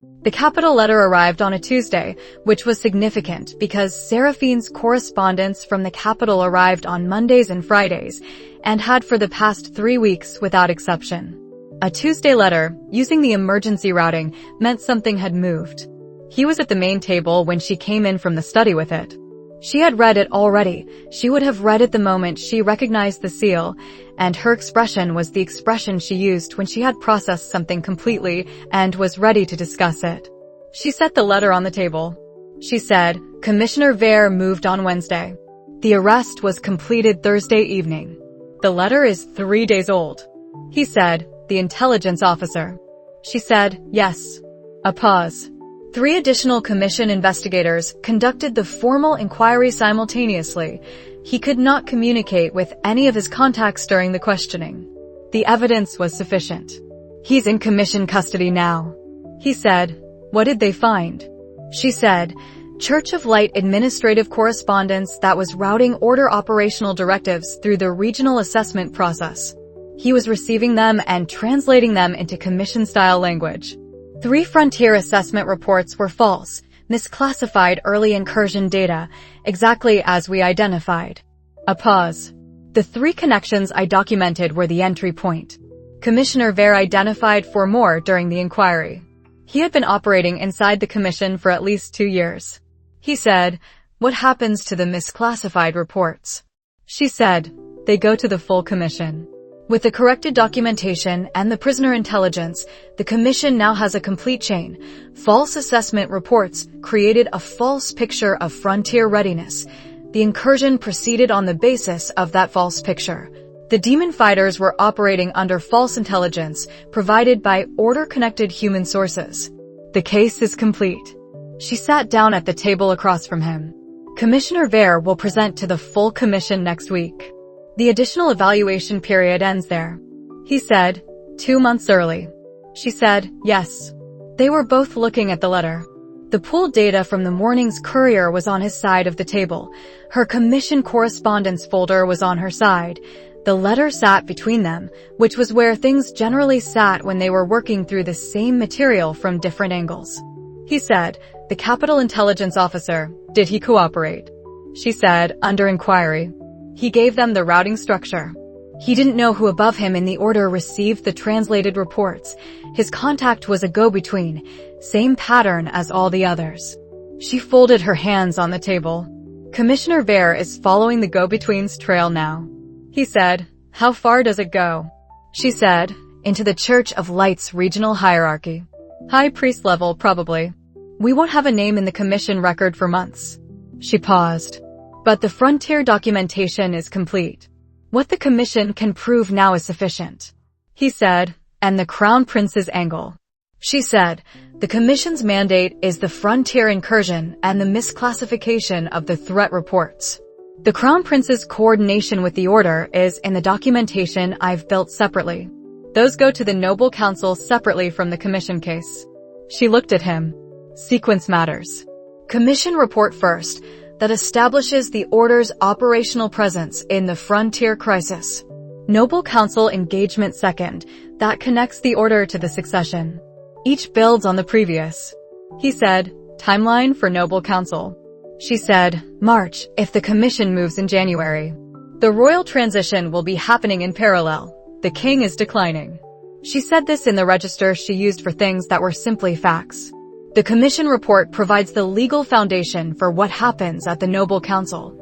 The capital letter arrived on a Tuesday, which was significant because Seraphine's correspondence from the capital arrived on Mondays and Fridays, and had for the past 3 weeks without exception. A Tuesday letter, using the emergency routing, meant something had moved. He was at the main table when she came in from the study with it. She had read it already. She would have read it the moment she recognized the seal, and her expression was the expression she used when she had processed something completely and was ready to discuss it. She set the letter on the table. She said, "Commissioner Vere moved on Wednesday. The arrest was completed Thursday evening. The letter is 3 days old." He said, "The intelligence officer." She said, "Yes." A pause. 3 additional commission investigators conducted the formal inquiry simultaneously. He could not communicate with any of his contacts during the questioning. The evidence was sufficient. "He's in commission custody now." He said, "What did they find?" She said, Church of Light administrative correspondence that was routing order operational directives through the regional assessment process. He was receiving them and translating them into commission-style language. 3 frontier assessment reports were false, misclassified early incursion data, exactly as we identified. A pause. The 3 connections I documented were the entry point. Commissioner Vere identified 4 more during the inquiry. He had been operating inside the commission for at least 2 years. He said, "What happens to the misclassified reports?" She said, "They go to the full commission." With the corrected documentation and the prisoner intelligence, the commission now has a complete chain. False assessment reports created a false picture of frontier readiness. The incursion proceeded on the basis of that false picture. The demon fighters were operating under false intelligence provided by order-connected human sources. The case is complete. She sat down at the table across from him. Commissioner Vere will present to the full commission next week. The additional evaluation period ends there. He said, 2 months early. She said, yes. They were both looking at the letter. The pooled data from the morning's courier was on his side of the table. Her commission correspondence folder was on her side. The letter sat between them, which was where things generally sat when they were working through the same material from different angles. He said, the Capital Intelligence Officer, did he cooperate? She said, under inquiry. He gave them the routing structure. He didn't know who above him in the order received the translated reports. His contact was a go-between, same pattern as all the others. She folded her hands on the table. Commissioner Vere is following the go-between's trail now. He said, how far does it go? She said, into the Church of Light's regional hierarchy. High priest level, probably. We won't have a name in the commission record for months. She paused. But the frontier documentation is complete. What the commission can prove now is sufficient. He said, and the Crown Prince's angle. She said, the commission's mandate is the frontier incursion and the misclassification of the threat reports. The Crown Prince's coordination with the order is in the documentation I've built separately. Those go to the Noble Council separately from the commission case. She looked at him. Sequence matters. Commission report first, that establishes the order's operational presence in the frontier crisis. Noble Council engagement second, that connects the order to the succession. Each builds on the previous. He said, timeline for Noble Council. She said, March, if the commission moves in January. The royal transition will be happening in parallel. The king is declining. She said this in the register she used for things that were simply facts. The commission report provides the legal foundation for what happens at the Noble Council.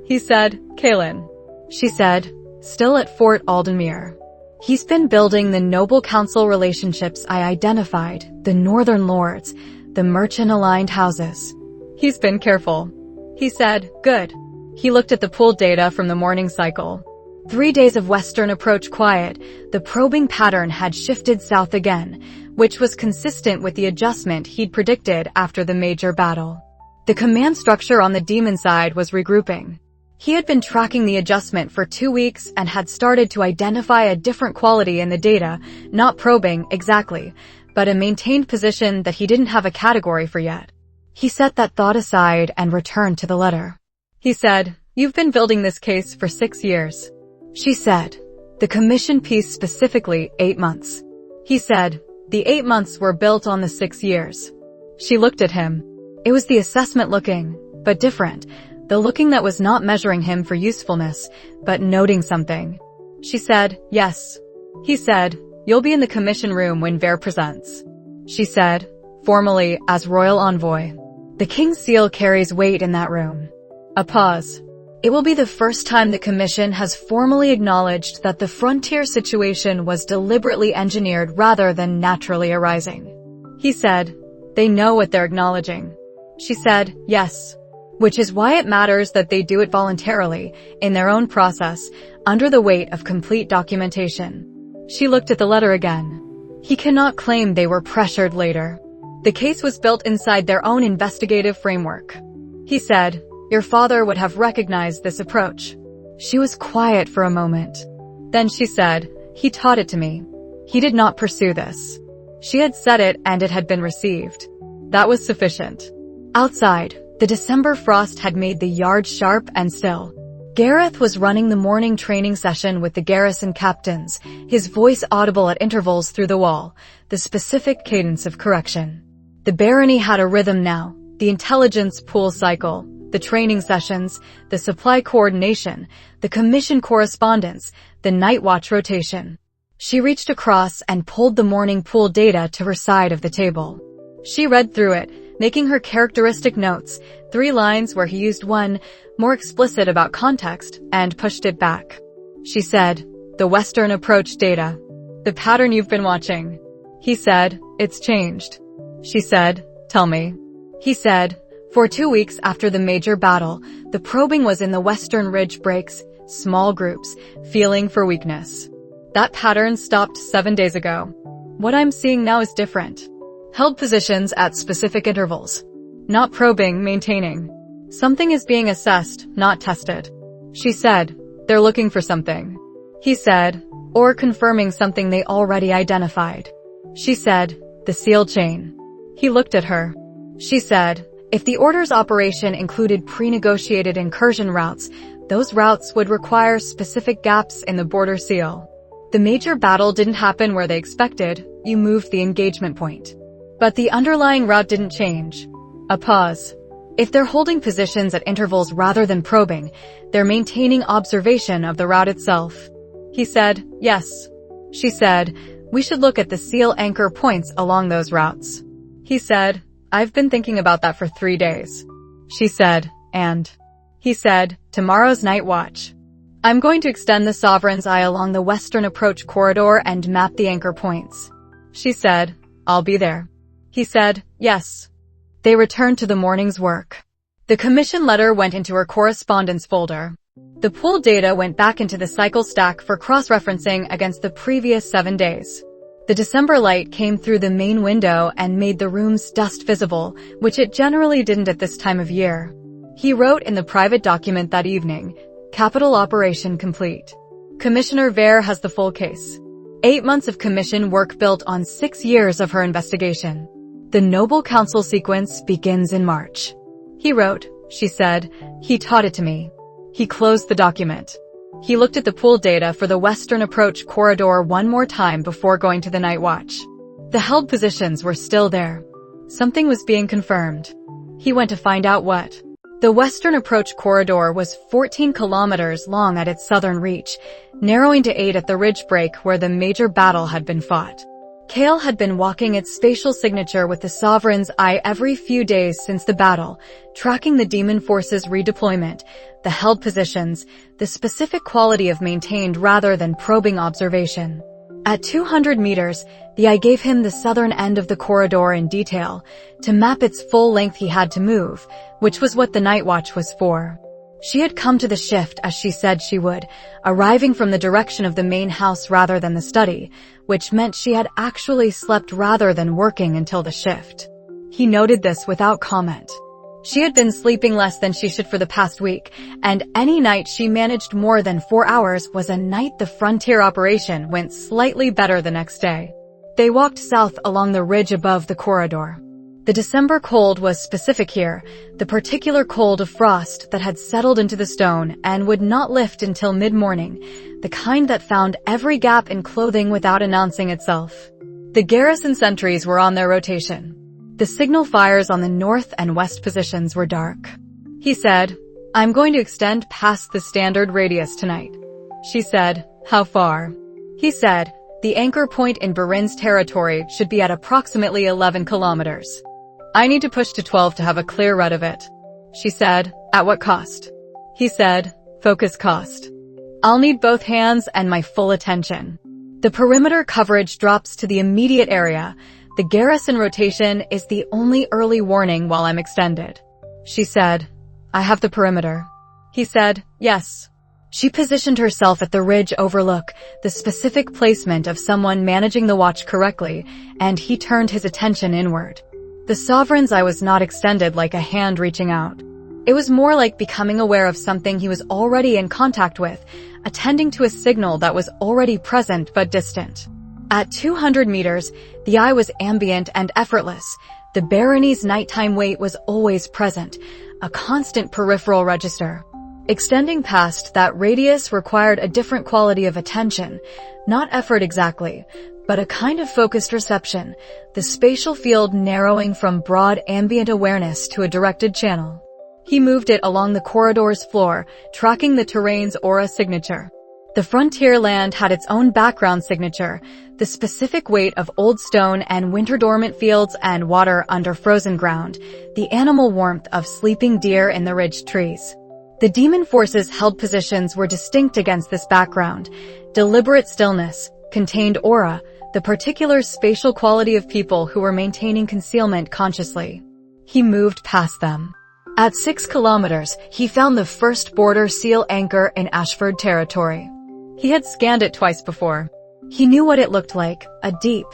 He said, Kaelin. She said, still at Fort Aldemir. He's been building the Noble Council relationships I identified, the Northern Lords, the merchant-aligned houses. He's been careful. He said, good. He looked at the pooled data from the morning cycle. 3 days of Western approach quiet, the probing pattern had shifted south again, which was consistent with the adjustment he'd predicted after the major battle. The command structure on the demon side was regrouping. He had been tracking the adjustment for 2 weeks and had started to identify a different quality in the data, not probing exactly, but a maintained position that he didn't have a category for yet. He set that thought aside and returned to the letter. He said, you've been building this case for 6 years. She said, the commission piece specifically 8 months. He said, The 8 months were built on the 6 years. She looked at him. It was the assessment looking, but different. The looking that was not measuring him for usefulness, but noting something. She said, yes. He said, you'll be in the commission room when Berin presents. She said, formally, as royal envoy. The king's seal carries weight in that room. A pause. It will be the first time the commission has formally acknowledged that the frontier situation was deliberately engineered rather than naturally arising. He said, they know what they're acknowledging. She said, yes. Which is why it matters that they do it voluntarily, in their own process, under the weight of complete documentation. She looked at the letter again. He cannot claim they were pressured later. The case was built inside their own investigative framework. He said, your father would have recognized this approach. She was quiet for a moment. Then she said, he taught it to me. He did not pursue this. She had said it and it had been received. That was sufficient. Outside, the December frost had made the yard sharp and still. Gareth was running the morning training session with the garrison captains, his voice audible at intervals through the wall, the specific cadence of correction. The barony had a rhythm now, the intelligence pool cycle, the training sessions, the supply coordination, the commission correspondence, the night watch rotation. She reached across and pulled the morning pool data to her side of the table. She read through it, making her characteristic notes, 3 lines where he used one, more explicit about context, and pushed it back. She said, the Western approach data. The pattern you've been watching. He said, it's changed. She said, tell me. He said, for 2 weeks after the major battle, the probing was in the Western ridge breaks, small groups, feeling for weakness. That pattern stopped 7 days ago. What I'm seeing now is different. Held positions at specific intervals. Not probing, maintaining. Something is being assessed, not tested. She said, they're looking for something. He said, or confirming something they already identified. She said, the seal chain. He looked at her. She said, if the order's operation included pre-negotiated incursion routes, those routes would require specific gaps in the border seal. The major battle didn't happen where they expected, you moved the engagement point. But the underlying route didn't change. A pause. If they're holding positions at intervals rather than probing, they're maintaining observation of the route itself. He said, yes. She said, we should look at the seal anchor points along those routes. He said, I've been thinking about that for 3 days. She said, and? He said, tomorrow's night watch. I'm going to extend the Sovereign's Eye along the Western approach corridor and map the anchor points. She said, I'll be there. He said, yes. They returned to the morning's work. The commission letter went into her correspondence folder. The pool data went back into the cycle stack for cross-referencing against the previous 7 days. The December light came through the main window and made the room's dust visible, which it generally didn't at this time of year. He wrote in the private document that evening, capital operation complete. Commissioner Berin has the full case. 8 months of commission work built on 6 years of her investigation. The Noble Council sequence begins in March. He wrote, she said, he taught it to me. He closed the document. He looked at the pool data for the Western approach corridor one more time before going to the night watch. The held positions were still there. Something was being confirmed. He went to find out what. The Western approach corridor was 14 kilometers long at its southern reach, narrowing to 8 at the ridge break where the major battle had been fought. Kael had been walking its spatial signature with the Sovereign's Eye every few days since the battle, tracking the demon forces' redeployment, the held positions, the specific quality of maintained rather than probing observation. At 200 meters, the Eye gave him the southern end of the corridor in detail. To map its full length he had to move, which was what the night watch was for. She had come to the shift as she said she would, arriving from the direction of the main house rather than the study, which meant she had actually slept rather than working until the shift. He noted this without comment. She had been sleeping less than she should for the past week, and any night she managed more than 4 hours was a night the frontier operation went slightly better the next day. They walked south along the ridge above the corridor. The December cold was specific here, the particular cold of frost that had settled into the stone and would not lift until mid-morning, the kind that found every gap in clothing without announcing itself. The garrison sentries were on their rotation. The signal fires on the north and west positions were dark. He said, "I'm going to extend past the standard radius tonight." She said, "How far?" He said, "The anchor point in Berin's territory should be at approximately 11 kilometers. I need to push to 12 to have a clear read of it." She said, "At what cost?" He said, "Focus cost. I'll need both hands and my full attention." The perimeter coverage drops to the immediate area. The garrison rotation is the only early warning while I'm extended. She said, "I have the perimeter." He said, "Yes." She positioned herself at the ridge overlook, the specific placement of someone managing the watch correctly, and he turned his attention inward. The sovereign's eye was not extended like a hand reaching out. It was more like becoming aware of something he was already in contact with, attending to a signal that was already present but distant. At 200 meters, the eye was ambient and effortless. The Berinese nighttime wait was always present, a constant peripheral register. Extending past that radius required a different quality of attention, not effort exactly, but a kind of focused reception, the spatial field narrowing from broad ambient awareness to a directed channel. He moved it along the corridor's floor, tracking the terrain's aura signature. The frontier land had its own background signature, the specific weight of old stone and winter-dormant fields and water under frozen ground, the animal warmth of sleeping deer in the ridged trees. The demon forces held positions were distinct against this background. Deliberate stillness, contained aura, the particular spatial quality of people who were maintaining concealment consciously. He moved past them. At 6 kilometers, he found the first border seal anchor in Ashford territory. He had scanned it twice before. He knew what it looked like, a deep,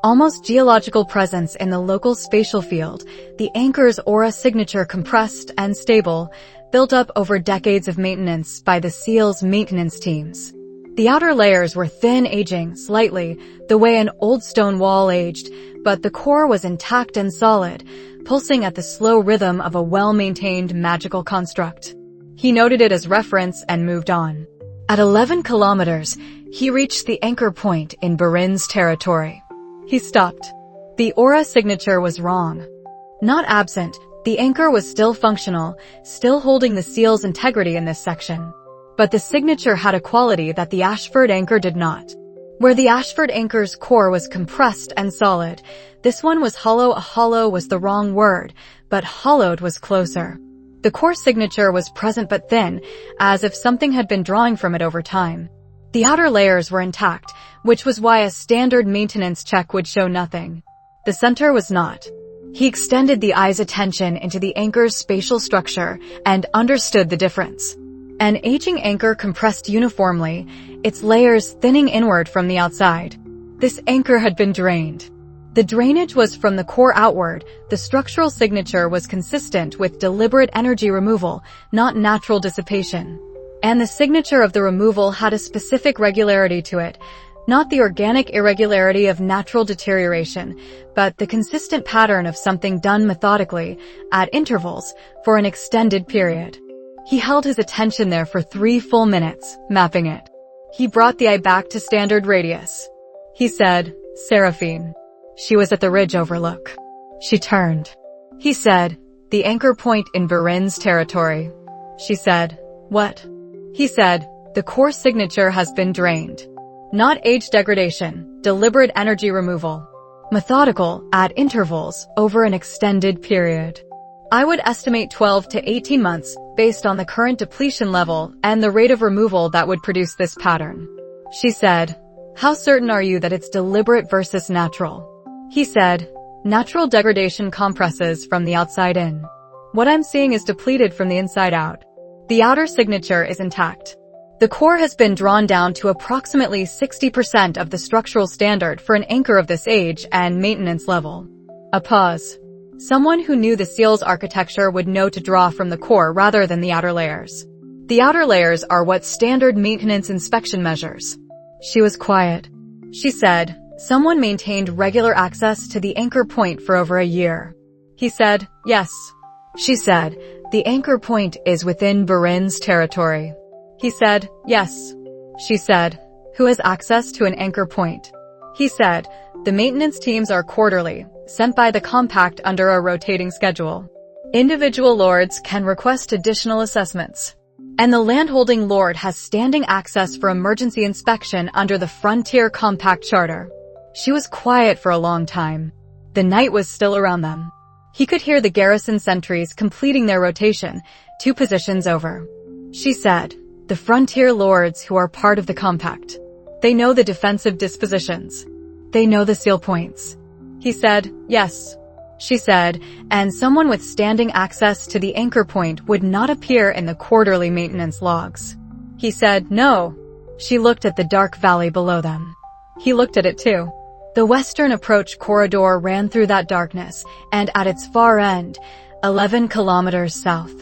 almost geological presence in the local spatial field, the anchor's aura signature compressed and stable, built up over decades of maintenance by the seal's maintenance teams. The outer layers were thin, aging slightly, the way an old stone wall aged, but the core was intact and solid, pulsing at the slow rhythm of a well-maintained magical construct. He noted it as reference and moved on. At 11 kilometers, he reached the anchor point in Berin's territory. He stopped. The aura signature was wrong. Not absent, the anchor was still functional, still holding the seal's integrity in this section. But the signature had a quality that the Ashford anchor did not. Where the Ashford anchor's core was compressed and solid, this one was hollow. Hollow was the wrong word, but hollowed was closer. The core signature was present but thin, as if something had been drawing from it over time. The outer layers were intact, which was why a standard maintenance check would show nothing. The center was not. He extended the eye's attention into the anchor's spatial structure and understood the difference. An aging anchor compressed uniformly, its layers thinning inward from the outside. This anchor had been drained. The drainage was from the core outward. The structural signature was consistent with deliberate energy removal, not natural dissipation. And the signature of the removal had a specific regularity to it, not the organic irregularity of natural deterioration, but the consistent pattern of something done methodically, at intervals, for an extended period. He held his attention there for 3 full minutes, mapping it. He brought the eye back to standard radius. He said, "Seraphine." She was at the ridge overlook. She turned. He said, "The anchor point in Berin's territory." She said, "What?" He said, "The core signature has been drained. Not age degradation, deliberate energy removal. Methodical, at intervals, over an extended period. I would estimate 12 to 18 months, based on the current depletion level and the rate of removal that would produce this pattern." She said, "How certain are you that it's deliberate versus natural?" He said, "Natural degradation compresses from the outside in. What I'm seeing is depleted from the inside out. The outer signature is intact. The core has been drawn down to approximately 60% of the structural standard for an anchor of this age and maintenance level." A pause. Someone who knew the seal's architecture would know to draw from the core rather than the outer layers. The outer layers are what standard maintenance inspection measures. She was quiet. She said, "Someone maintained regular access to the anchor point for over a year." He said, "Yes." She said, "The anchor point is within Berin's territory." He said, "Yes." She said, "Who has access to an anchor point?" He said, The maintenance teams are quarterly, sent by the compact under a rotating schedule. Individual lords can request additional assessments. And the landholding lord has standing access for emergency inspection under the Frontier Compact Charter. She was quiet for a long time. The night was still around them. He could hear the garrison sentries completing their rotation, 2 positions over. She said, "The Frontier Lords who are part of the compact. They know the defensive dispositions. They know the seal points." He said, "Yes." She said, and someone with standing access to the anchor point would not appear in the quarterly maintenance logs. He said, "No." She looked at the dark valley below them. He looked at it too. The western approach corridor ran through that darkness, and at its far end, 11 kilometers south.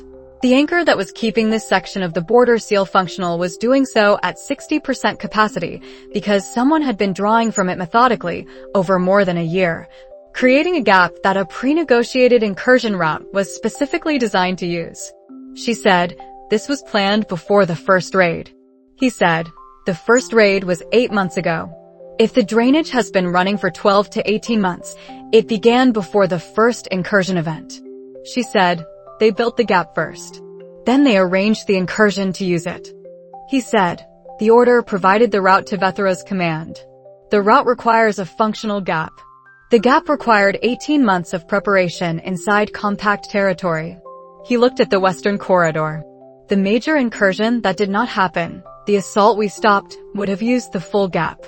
The anchor that was keeping this section of the border seal functional was doing so at 60% capacity because someone had been drawing from it methodically over more than a year, creating a gap that a pre-negotiated incursion route was specifically designed to use. She said, "This was planned before the first raid." He said, "The first raid was 8 months ago. If the drainage has been running for 12 to 18 months, it began before the first incursion event." She said, "They built the gap first. Then they arranged the incursion to use it." He said, "The order provided the route to Vethra's command. The route requires a functional gap. The gap required 18 months of preparation inside compact territory." He looked at the western corridor. The major incursion that did not happen, the assault we stopped, would have used the full gap.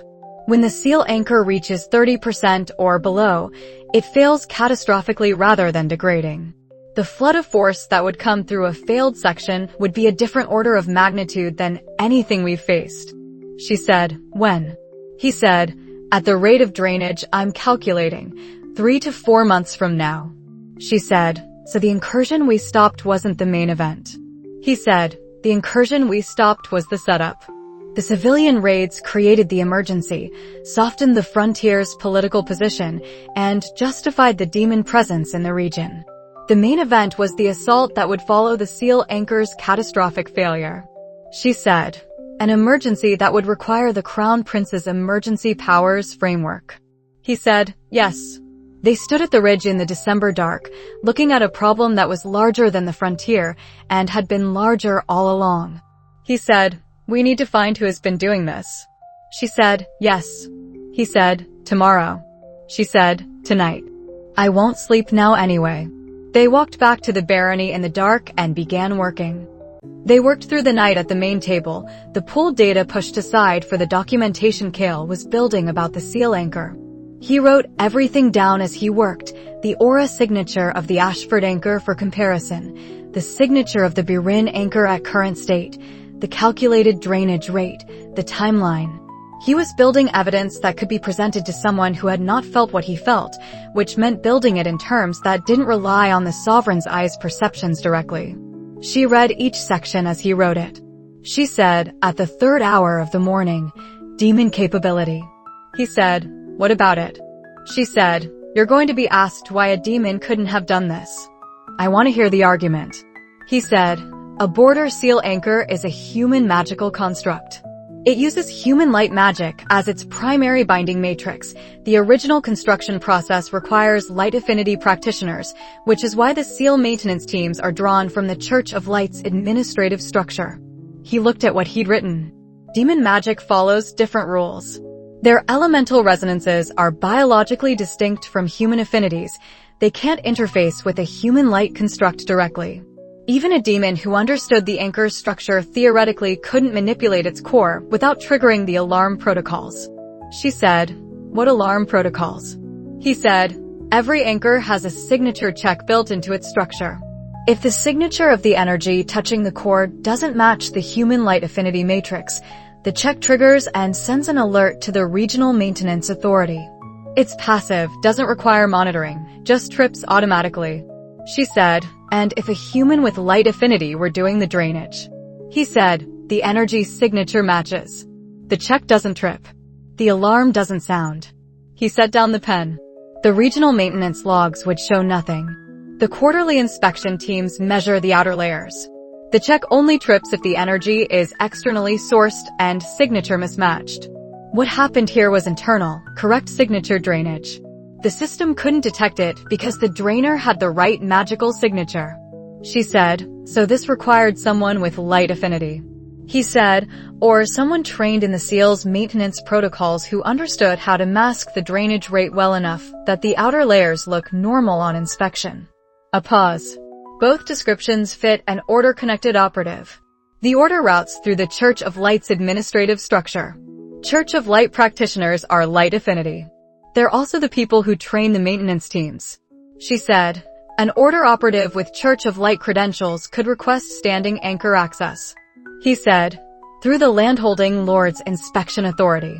When the seal anchor reaches 30% or below, it fails catastrophically rather than degrading. The flood of force that would come through a failed section would be a different order of magnitude than anything we've faced. She said, "When?" He said, "At the rate of drainage I'm calculating, 3 to 4 months from now." She said, "So the incursion we stopped wasn't the main event." He said, "The incursion we stopped was the setup. The civilian raids created the emergency, softened the frontier's political position, and justified the demon presence in the region. The main event was the assault that would follow the seal anchor's catastrophic failure." She said, "An emergency that would require the Crown Prince's emergency powers framework." He said, "Yes." They stood at the ridge in the December dark, looking at a problem that was larger than the frontier and had been larger all along. He said, "We need to find who has been doing this." She said, "Yes." He said, "Tomorrow." She said, "Tonight. I won't sleep now anyway." They walked back to the barony in the dark and began working. They worked through the night at the main table, the pooled data pushed aside for the documentation Kael was building about the seal anchor. He wrote everything down as he worked, the aura signature of the Ashford anchor for comparison, the signature of the Berin anchor at current state, the calculated drainage rate, the timeline. He was building evidence that could be presented to someone who had not felt what he felt, which meant building it in terms that didn't rely on the sovereign's eye's perceptions directly. She read each section as he wrote it. She said, "At the 3rd hour of the morning, demon capability." He said, "What about it?" She said, "You're going to be asked why a demon couldn't have done this. I want to hear the argument." He said, "A border seal anchor is a human magical construct. It uses human light magic as its primary binding matrix. The original construction process requires light affinity practitioners, which is why the seal maintenance teams are drawn from the Church of Light's administrative structure." He looked at what he'd written. Demon magic follows different rules. Their elemental resonances are biologically distinct from human affinities. They can't interface with a human light construct directly. Even a demon who understood the anchor's structure theoretically couldn't manipulate its core without triggering the alarm protocols. She said, "What alarm protocols?" He said, "Every anchor has a signature check built into its structure. If the signature of the energy touching the core doesn't match the human light affinity matrix, the check triggers and sends an alert to the Regional Maintenance Authority. It's passive, doesn't require monitoring, just trips automatically." She said, "And if a human with light affinity were doing the drainage?" He said, "The energy signature matches. The check doesn't trip. The alarm doesn't sound." He set down the pen. The regional maintenance logs would show nothing. The quarterly inspection teams measure the outer layers. The check only trips if the energy is externally sourced and signature mismatched. What happened here was internal, correct signature drainage. The system couldn't detect it because the drainer had the right magical signature. She said, so this required someone with light affinity. He said, or someone trained in the seal's maintenance protocols who understood how to mask the drainage rate well enough that the outer layers look normal on inspection. A pause. Both descriptions fit an order-connected operative. The order routes through the Church of Light's administrative structure. Church of Light practitioners are light affinity. They're also the people who train the maintenance teams. She said, an order operative with Church of Light credentials could request standing anchor access. He said, through the Landholding Lord's inspection authority.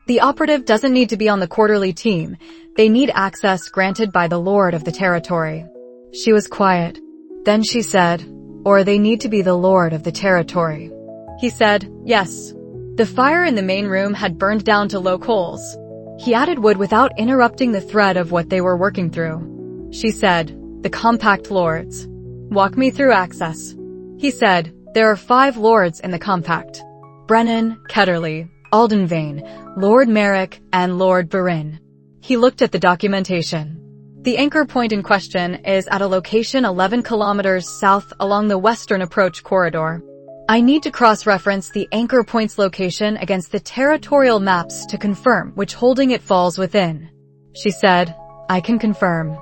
The operative doesn't need to be on the quarterly team. They need access granted by the Lord of the territory. She was quiet. Then she said, or they need to be the Lord of the territory. He said, yes. The fire in the main room had burned down to low coals. He added wood without interrupting the thread of what they were working through. She said, the compact lords. Walk me through access. He said, there are 5 lords in the compact. Brennan, Ketterly, Aldenvane, Lord Merrick, and Lord Berin. He looked at the documentation. The anchor point in question is at a location 11 kilometers south along the western approach corridor. I need to cross-reference the anchor point's location against the territorial maps to confirm which holding it falls within. She said, I can confirm.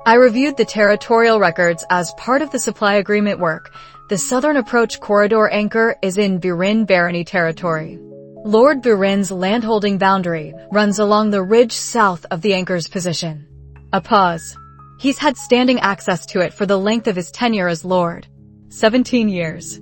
I reviewed the territorial records as part of the supply agreement work. The southern approach corridor anchor is in Berin barony territory. Lord Berin's landholding boundary runs along the ridge south of the anchor's position. A pause. He's had standing access to it for the length of his tenure as Lord. 17 years.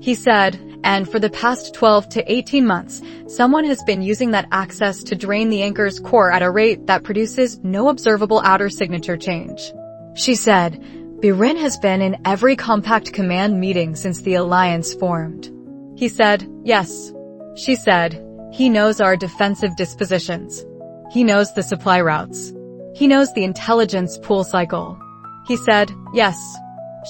He said, and for the past 12 to 18 months, someone has been using that access to drain the anchor's core at a rate that produces no observable outer signature change. She said, Berin has been in every compact command meeting since the alliance formed. He said, yes. She said, he knows our defensive dispositions. He knows the supply routes. He knows the intelligence pool cycle. He said, yes.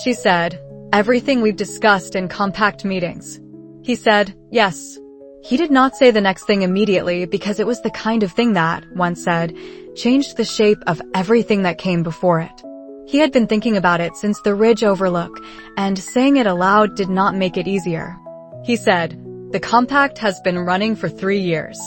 She said, everything we've discussed in compact meetings. He said, yes. He did not say the next thing immediately because it was the kind of thing that, once said, changed the shape of everything that came before it. He had been thinking about it since the ridge overlook, and saying it aloud did not make it easier. He said, the compact has been running for 3 years.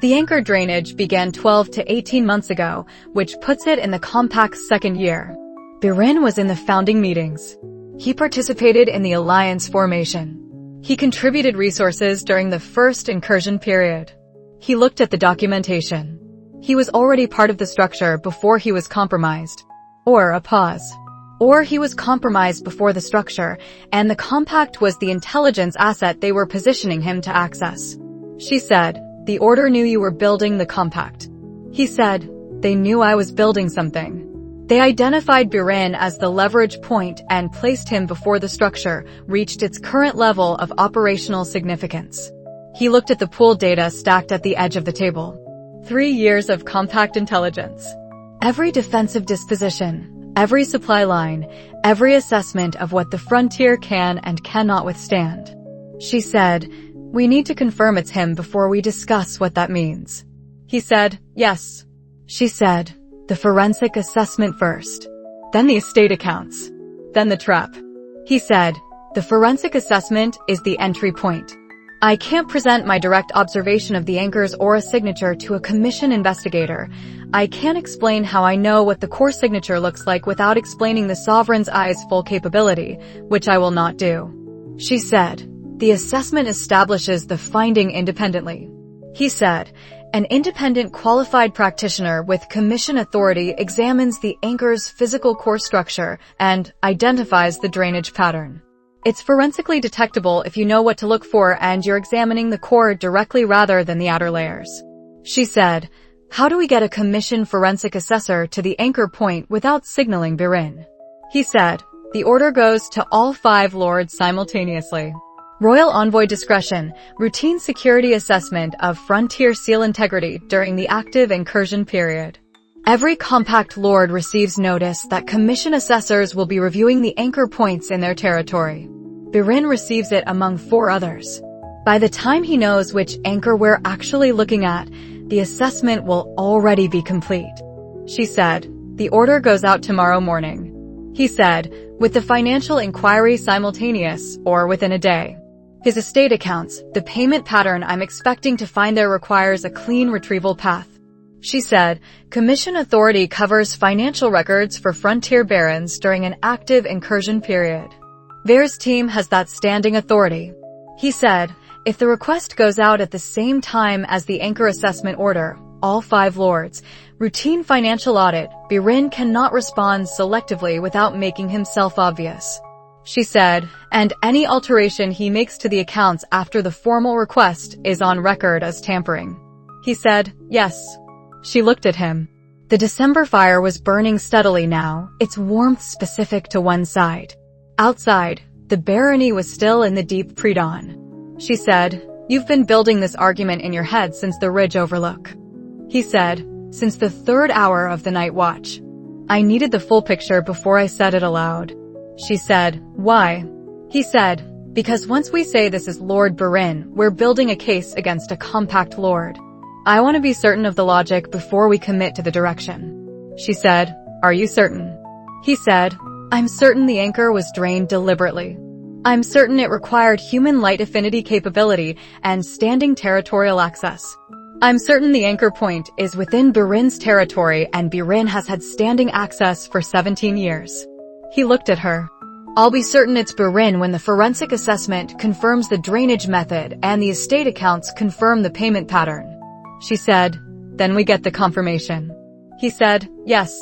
The anchor drainage began 12 to 18 months ago, which puts it in the compact's 2nd year. Berin was in the founding meetings. He participated in the alliance formation. He contributed resources during the first incursion period. He looked at the documentation. He was already part of the structure before he was compromised. Or a pause. Or he was compromised before the structure, and the compact was the intelligence asset they were positioning him to access. She said, the order knew you were building the compact. He said, they knew I was building something. They identified Berin as the leverage point and placed him before the structure reached its current level of operational significance. He looked at the pool data stacked at the edge of the table. 3 years of compact intelligence. Every defensive disposition, every supply line, every assessment of what the frontier can and cannot withstand. She said, we need to confirm it's him before we discuss what that means. He said, yes. She said, the forensic assessment first. Then the estate accounts. Then the trap. He said, the forensic assessment is the entry point. I can't present my direct observation of the anchor's aura signature to a commission investigator. I can't explain how I know what the core signature looks like without explaining the Sovereign's Eye's full capability, which I will not do. She said, the assessment establishes the finding independently. He said, an independent qualified practitioner with commission authority examines the anchor's physical core structure and identifies the drainage pattern. It's forensically detectable if you know what to look for and you're examining the core directly rather than the outer layers. She said, how do we get a commission forensic assessor to the anchor point without signaling Berin? He said, the order goes to all 5 lords simultaneously. Royal Envoy discretion, routine security assessment of frontier seal integrity during the active incursion period. Every compact lord receives notice that commission assessors will be reviewing the anchor points in their territory. Berin receives it among 4 others. By the time he knows which anchor we're actually looking at, the assessment will already be complete. She said, the order goes out tomorrow morning. He said, with the financial inquiry simultaneous or within a day. His estate accounts, the payment pattern I'm expecting to find there requires a clean retrieval path. She said, Commission authority covers financial records for frontier barons during an active incursion period. Ver's team has that standing authority. He said, if the request goes out at the same time as the anchor assessment order, all 5 lords, routine financial audit, Berin cannot respond selectively without making himself obvious. She said, and any alteration he makes to the accounts after the formal request is on record as tampering. He said, yes. She looked at him. The December fire was burning steadily now, its warmth specific to one side. Outside, the barony was still in the deep pre-dawn. She said, you've been building this argument in your head since the ridge overlook. He said, since the 3rd hour of the night watch. I needed the full picture before I said it aloud. She said, why? He said, because once we say this is Lord Berin, we're building a case against a compact lord. I want to be certain of the logic before we commit to the direction. She said, are you certain? He said, I'm certain the anchor was drained deliberately. I'm certain it required human light affinity capability and standing territorial access. I'm certain the anchor point is within Berin's territory and Berin has had standing access for 17 years. He looked at her. I'll be certain it's Berin when the forensic assessment confirms the drainage method and the estate accounts confirm the payment pattern. She said, then we get the confirmation. He said, yes.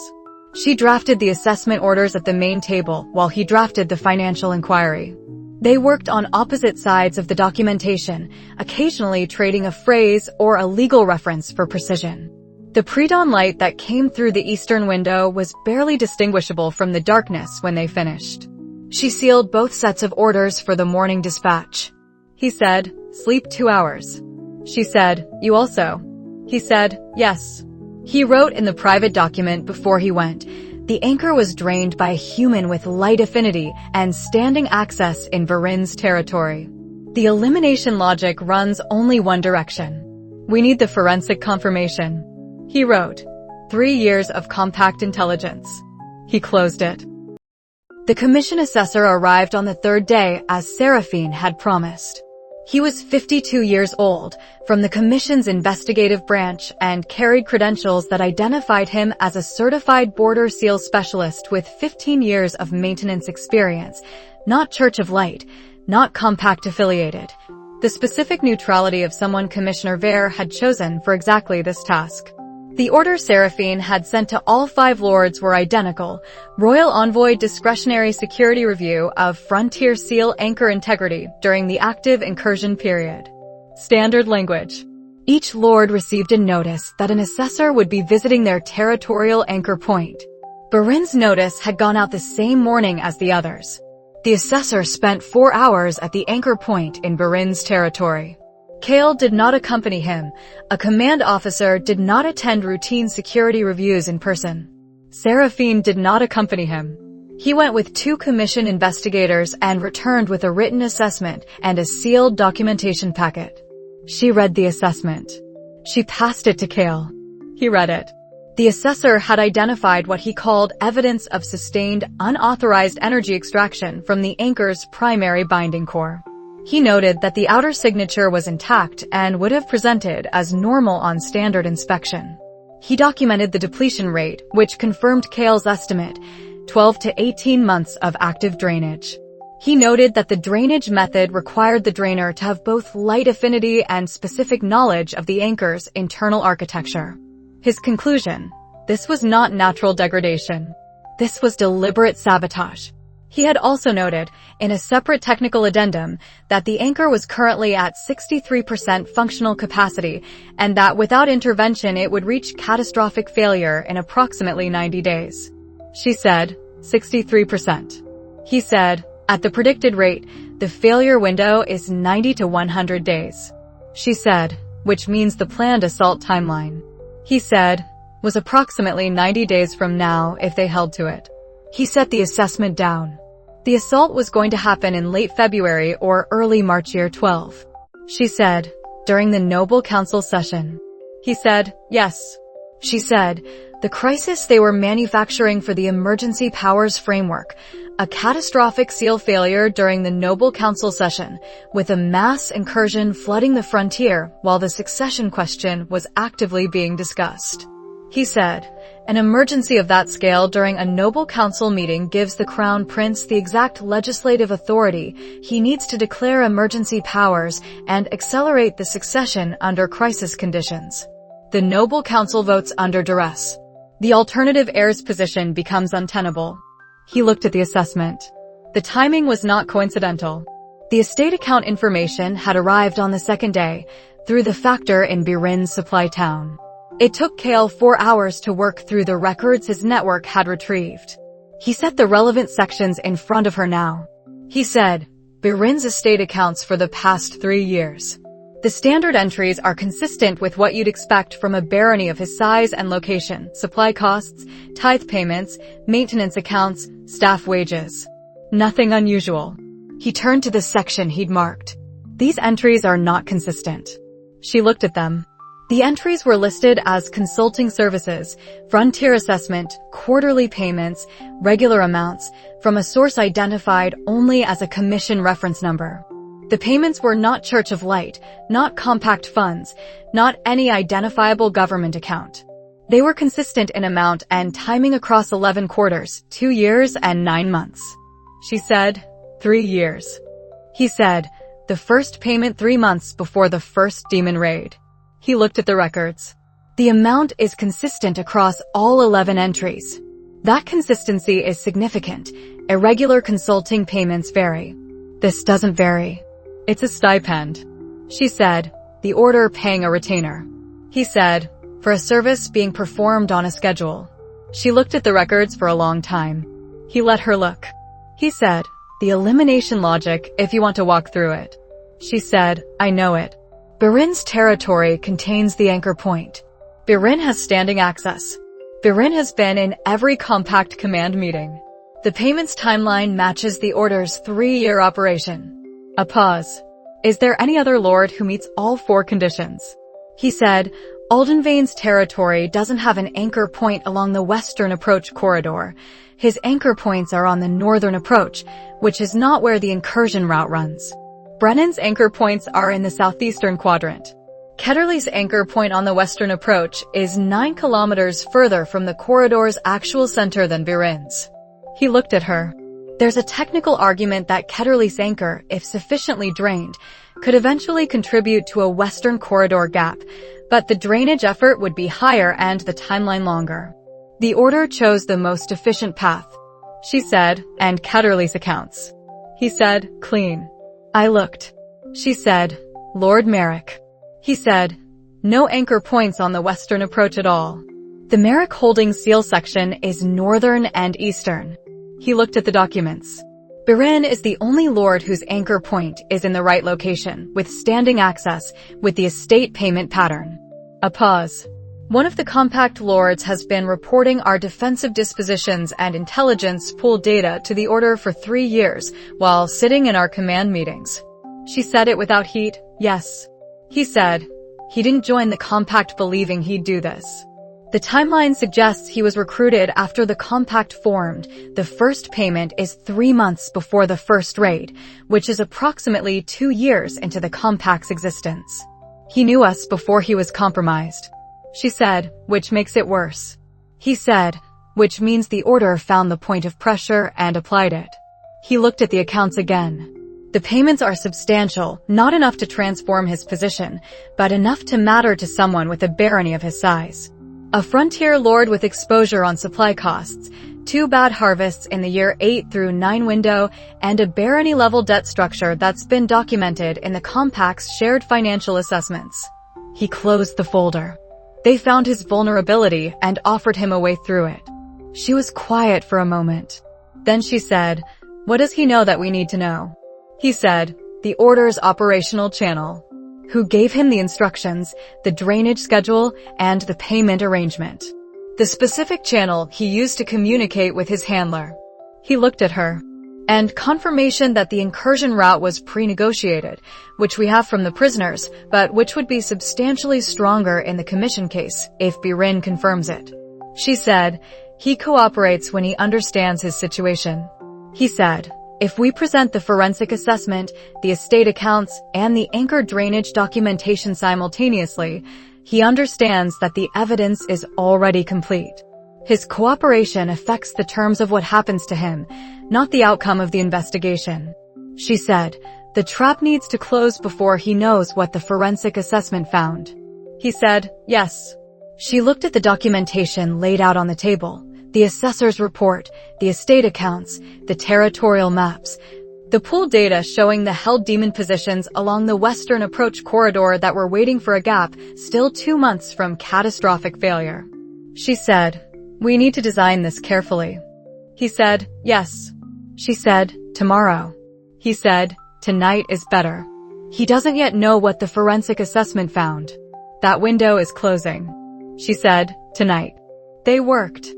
She drafted the assessment orders at the main table while he drafted the financial inquiry. They worked on opposite sides of the documentation, occasionally trading a phrase or a legal reference for precision. The pre-dawn light that came through the eastern window was barely distinguishable from the darkness when they finished. She sealed both sets of orders for the morning dispatch. He said, sleep 2 hours. She said, you also? He said, yes. He wrote in the private document before he went, the anchor was drained by a human with light affinity and standing access in Berin's territory. The elimination logic runs only one direction. We need the forensic confirmation. He wrote, 3 years of compact intelligence. He closed it. The commission assessor arrived on the 3rd day as Seraphine had promised. He was 52 years old, from the Commission's investigative branch, and carried credentials that identified him as a certified border seal specialist with 15 years of maintenance experience, not Church of Light, not compact affiliated. The specific neutrality of someone Commissioner Ver had chosen for exactly this task. The order Seraphine had sent to all 5 lords were identical: Royal Envoy discretionary security review of Frontier Seal anchor integrity during the active incursion period. Standard language. Each lord received a notice that an assessor would be visiting their territorial anchor point. Berin's notice had gone out the same morning as the others. The assessor spent 4 hours at the anchor point in Berin's territory. Kael did not accompany him. A command officer did not attend routine security reviews in person. Seraphine did not accompany him. He went with 2 commission investigators and returned with a written assessment and a sealed documentation packet. She read the assessment. She passed it to Kael. He read it. The assessor had identified what he called evidence of sustained, unauthorized energy extraction from the anchor's primary binding core. He noted that the outer signature was intact and would have presented as normal on standard inspection. He documented the depletion rate, which confirmed Kael's estimate, 12 to 18 months of active drainage. He noted that the drainage method required the drainer to have both light affinity and specific knowledge of the anchor's internal architecture. His conclusion: this was not natural degradation. This was deliberate sabotage. He had also noted, in a separate technical addendum, that the anchor was currently at 63% functional capacity and that without intervention it would reach catastrophic failure in approximately 90 days. She said, 63%. He said, at the predicted rate, the failure window is 90 to 100 days. She said, which means the planned assault timeline. He said, was approximately 90 days from now if they held to it. He set the assessment down. The assault was going to happen in late February or early March year 12. She said, during the Noble Council session. He said, yes. She said, the crisis they were manufacturing for the Emergency Powers Framework, a catastrophic SEAL failure during the Noble Council session, with a mass incursion flooding the frontier while the succession question was actively being discussed. He said, an emergency of that scale during a Noble Council meeting gives the Crown Prince the exact legislative authority he needs to declare emergency powers and accelerate the succession under crisis conditions. The Noble Council votes under duress. The alternative heir's position becomes untenable. He looked at the assessment. The timing was not coincidental. The estate account information had arrived on the second day through the factor in Berin's supply town. It took Kael 4 hours to work through the records his network had retrieved. He set the relevant sections in front of her now. He said, Berin's estate accounts for the past 3 years. The standard entries are consistent with what you'd expect from a barony of his size and location: supply costs, tithe payments, maintenance accounts, staff wages. Nothing unusual. He turned to the section he'd marked. These entries are not consistent. She looked at them. The entries were listed as consulting services, frontier assessment, quarterly payments, regular amounts, from a source identified only as a commission reference number. The payments were not Church of Light, not compact funds, not any identifiable government account. They were consistent in amount and timing across 11 quarters, 2 years and 9 months. She said, 3 years. He said, the first payment 3 months before the first demon raid. He looked at the records. The amount is consistent across all 11 entries. That consistency is significant. Irregular consulting payments vary. This doesn't vary. It's a stipend. She said, the order paying a retainer. He said, for a service being performed on a schedule. She looked at the records for a long time. He let her look. He said, the elimination logic, if you want to walk through it. She said, I know it. Berin's territory contains the anchor point. Berin has standing access. Berin has been in every compact command meeting. The payments timeline matches the order's 3-year operation. A pause. Is there any other lord who meets all 4 conditions? He said, Aldenvane's territory doesn't have an anchor point along the western approach corridor. His anchor points are on the northern approach, which is not where the incursion route runs. Brennan's anchor points are in the southeastern quadrant. Ketterly's anchor point on the western approach is 9 kilometers further from the corridor's actual center than Berin's. He looked at her. There's a technical argument that Ketterly's anchor, if sufficiently drained, could eventually contribute to a western corridor gap, but the drainage effort would be higher and the timeline longer. The order chose the most efficient path. She said, and Ketterly's accounts. He said, clean. I looked. She said, Lord Merrick. He said, no anchor points on the western approach at all. The Merrick holding seal section is northern and eastern. He looked at the documents. Berin is the only lord whose anchor point is in the right location, with standing access, with the estate payment pattern. A pause. One of the compact lords has been reporting our defensive dispositions and intelligence pool data to the order for 3 years while sitting in our command meetings. She said it without heat, yes. He said, he didn't join the compact believing he'd do this. The timeline suggests he was recruited after the compact formed. The first payment is 3 months before the first raid, which is approximately 2 years into the compact's existence. He knew us before he was compromised. She said, which makes it worse. He said, which means the order found the point of pressure and applied it. He looked at the accounts again. The payments are substantial, not enough to transform his position, but enough to matter to someone with a barony of his size. A frontier lord with exposure on supply costs, 2 bad harvests in the year 8 through 9 window, and a barony-level debt structure that's been documented in the compact's shared financial assessments. He closed the folder. They found his vulnerability and offered him a way through it. She was quiet for a moment. Then she said, what does he know that we need to know? He said, the order's operational channel. Who gave him the instructions, the drainage schedule, and the payment arrangement. The specific channel he used to communicate with his handler. He looked at her. and confirmation that the incursion route was pre-negotiated, which we have from the prisoners, but which would be substantially stronger in the commission case if Berin confirms it. She said, he cooperates when he understands his situation. He said, if we present the forensic assessment, the estate accounts, and the anchor drainage documentation simultaneously, he understands that the evidence is already complete. His cooperation affects the terms of what happens to him, not the outcome of the investigation. She said, the trap needs to close before he knows what the forensic assessment found. He said, yes. She looked at the documentation laid out on the table, the assessor's report, the estate accounts, the territorial maps, the pool data showing the held demon positions along the western approach corridor that were waiting for a gap still 2 months from catastrophic failure. She said, we need to design this carefully. He said, yes. She said, tomorrow. He said, tonight is better. He doesn't yet know what the forensic assessment found. That window is closing. She said, tonight. They worked.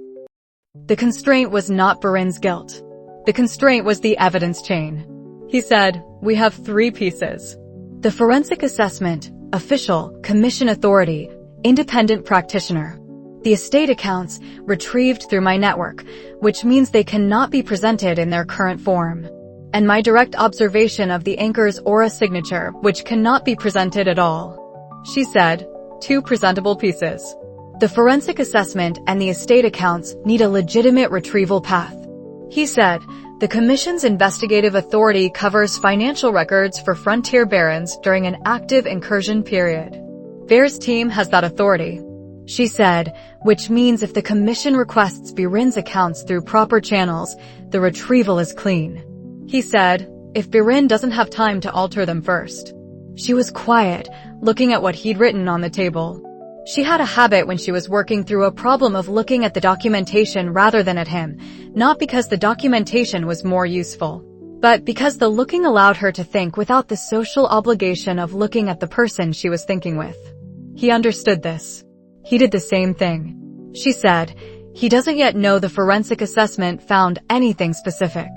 The constraint was not Berin's guilt. The constraint was the evidence chain. He said, we have 3 pieces. The forensic assessment, official, commission authority, independent practitioner. The estate accounts, retrieved through my network, which means they cannot be presented in their current form. And my direct observation of the anchor's aura signature, which cannot be presented at all. She said, 2 presentable pieces. The forensic assessment and the estate accounts need a legitimate retrieval path. He said, the Commission's investigative authority covers financial records for frontier barons during an active incursion period. Bear's team has that authority. She said, which means if the Commission requests Berin's accounts through proper channels, the retrieval is clean. He said, if Berin doesn't have time to alter them first. She was quiet, looking at what he'd written on the table. She had a habit when she was working through a problem of looking at the documentation rather than at him, not because the documentation was more useful, but because the looking allowed her to think without the social obligation of looking at the person she was thinking with. He understood this. He did the same thing. She said, he doesn't yet know the forensic assessment found anything specific.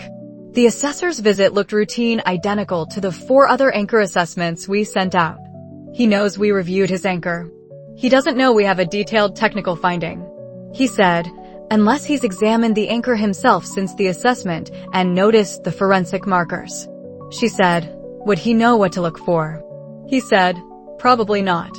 The assessor's visit looked routine, identical to the 4 other anchor assessments we sent out. He knows we reviewed his anchor. He doesn't know we have a detailed technical finding. He said, unless he's examined the anchor himself since the assessment and noticed the forensic markers. She said, would he know what to look for? He said, probably not.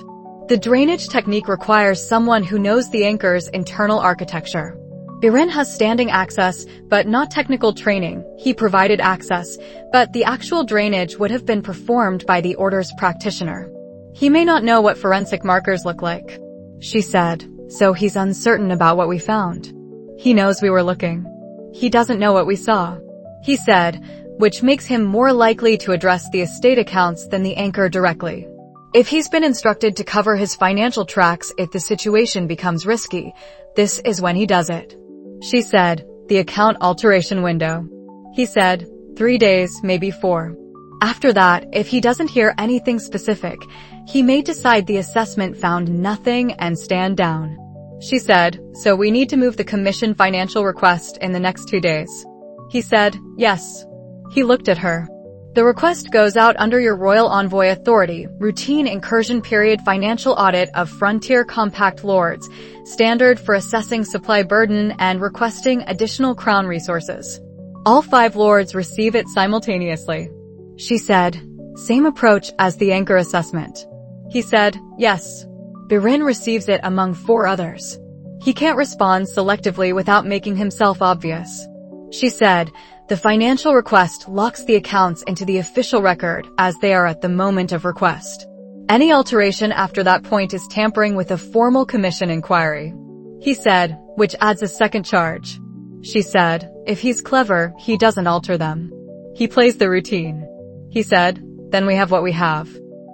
The drainage technique requires someone who knows the anchor's internal architecture. Berin has standing access, but not technical training. He provided access, but the actual drainage would have been performed by the order's practitioner. He may not know what forensic markers look like. She said, so he's uncertain about what we found. He knows we were looking. He doesn't know what we saw. He said, which makes him more likely to address the estate accounts than the anchor directly. If he's been instructed to cover his financial tracks if the situation becomes risky, this is when he does it. She said, the account alteration window. He said, 3 days, maybe 4. After that, if he doesn't hear anything specific, he may decide the assessment found nothing and stand down. She said, so we need to move the commission financial request in the next 2 days. He said, yes. He looked at her. The request goes out under your Royal Envoy authority, routine incursion period financial audit of frontier compact lords, standard for assessing supply burden and requesting additional crown resources. All 5 lords receive it simultaneously. She said, same approach as the anchor assessment. He said, yes. Berin receives it among 4 others. He can't respond selectively without making himself obvious. She said, the financial request locks the accounts into the official record as they are at the moment of request. Any alteration after that point is tampering with a formal commission inquiry. He said, which adds a second charge. She said, if he's clever, he doesn't alter them. He plays the routine. He said, then we have what we have,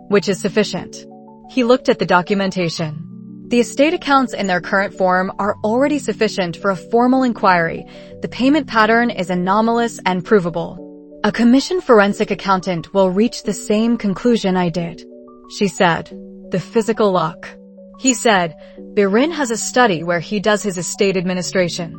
which is sufficient. He looked at the documentation. The estate accounts in their current form are already sufficient for a formal inquiry. The payment pattern is anomalous and provable. A commissioned forensic accountant will reach the same conclusion I did. She said, the physical lock. He said, Berin has a study where he does his estate administration.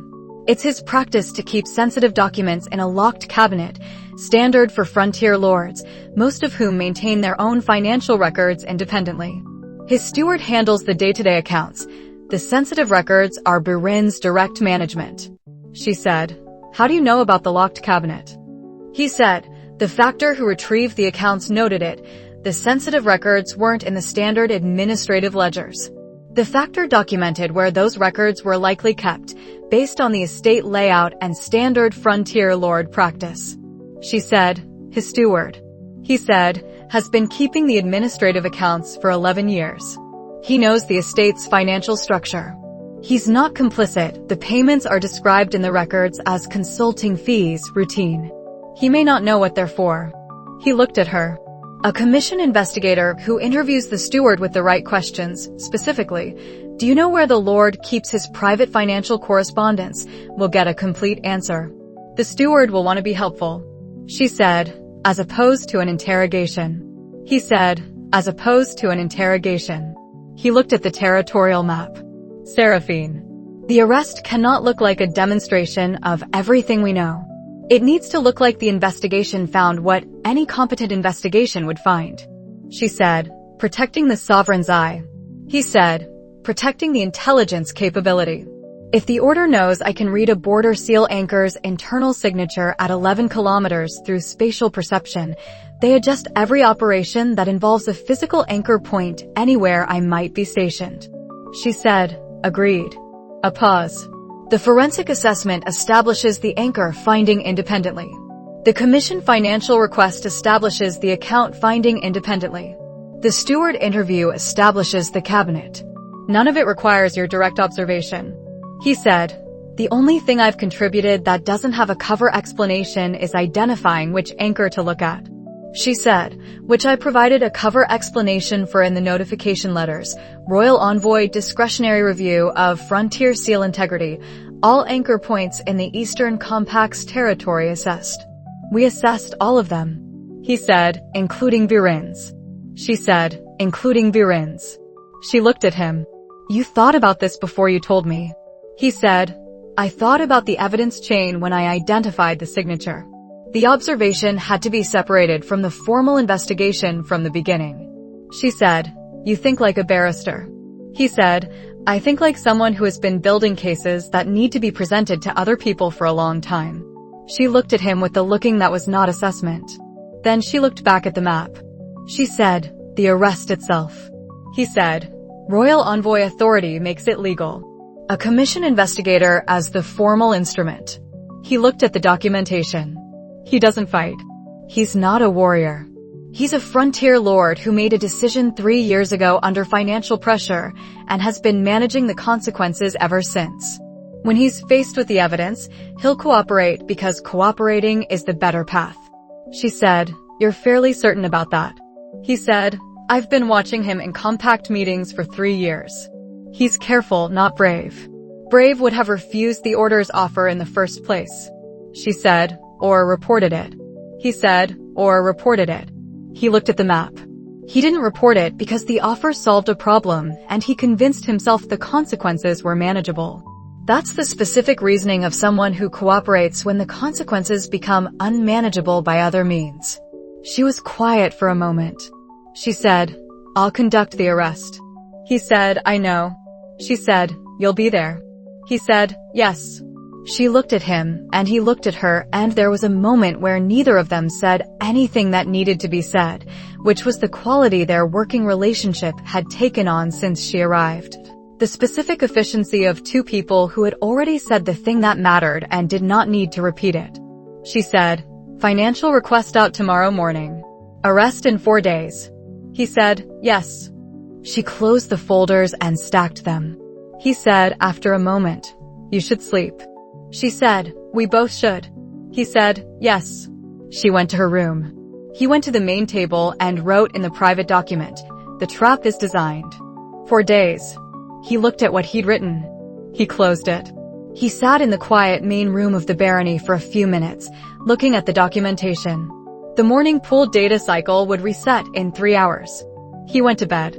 It's his practice to keep sensitive documents in a locked cabinet, standard for frontier lords, most of whom maintain their own financial records independently. His steward handles the day-to-day accounts. The sensitive records are Berin's direct management. She said, "How do you know about the locked cabinet?" He said, "The factor who retrieved the accounts noted it. The sensitive records weren't in the standard administrative ledgers. The factor documented where those records were likely kept, based on the estate layout and standard frontier lord practice." She said, "His steward," he said, "has been keeping the administrative accounts for 11 years. He knows the estate's financial structure. He's not complicit. The payments are described in the records as consulting fees, routine. He may not know what they're for." He looked at her. A commission investigator who interviews the steward with the right questions, specifically, "Do you know where the lord keeps his private financial correspondence?" will get a complete answer. The steward will want to be helpful. She said, "As opposed to an interrogation." He said, "As opposed to an interrogation." He looked at the territorial map. Seraphine. The arrest cannot look like a demonstration of everything we know. It needs to look like the investigation found what any competent investigation would find. She said, "Protecting the sovereign's eye." He said, "Protecting the intelligence capability. If the order knows I can read a border seal anchor's internal signature at 11 kilometers through spatial perception, they adjust every operation that involves a physical anchor point anywhere I might be stationed." She said, "Agreed." A pause. The forensic assessment establishes the anchor finding independently. The commission financial request establishes the account finding independently. The steward interview establishes the cabinet. None of it requires your direct observation. He said, "The only thing I've contributed that doesn't have a cover explanation is identifying which anchor to look at." She said, "Which I provided a cover explanation for in the notification letters. Royal Envoy discretionary review of frontier seal integrity. All anchor points in the Eastern Compact's territory assessed." "We assessed all of them," he said, "including Berin's." She said, "Including Berin's." She looked at him. "You thought about this before you told me." He said, "I thought about the evidence chain when I identified the signature. The observation had to be separated from the formal investigation from the beginning." She said, "You think like a barrister." He said, "I think like someone who has been building cases that need to be presented to other people for a long time." She looked at him with the looking that was not assessment. Then she looked back at the map. She said, "The arrest itself." He said, "Royal Envoy authority makes it legal. A commission investigator as the formal instrument." He looked at the documentation. "He doesn't fight. He's not a warrior. He's a frontier lord who made a decision 3 years ago under financial pressure and has been managing the consequences ever since. When he's faced with the evidence, he'll cooperate because cooperating is the better path." She said, "You're fairly certain about that?" He said, "I've been watching him in compact meetings for 3 years. He's careful, not brave. Brave would have refused the order's offer in the first place." She said, "Or reported it." He said, "Or reported it." He looked at the map. He didn't report it because the offer solved a problem and he convinced himself the consequences were manageable. That's the specific reasoning of someone who cooperates when the consequences become unmanageable by other means. She was quiet for a moment. She said, "I'll conduct the arrest." He said, "I know." She said, "You'll be there." He said, "Yes." She looked at him, and he looked at her, and there was a moment where neither of them said anything that needed to be said, which was the quality their working relationship had taken on since she arrived. The specific efficiency of two people who had already said the thing that mattered and did not need to repeat it. She said, "Financial request out tomorrow morning. Arrest in 4 days." He said, "Yes." She closed the folders and stacked them. He said after a moment, "You should sleep." She said, "We both should." He said, "Yes." She went to her room. He went to the main table and wrote in the private document, "The trap is designed." For days. He looked at what he'd written. He closed it. He sat in the quiet main room of the barony for a few minutes, looking at the documentation. The morning pooled data cycle would reset in 3 hours. He went to bed.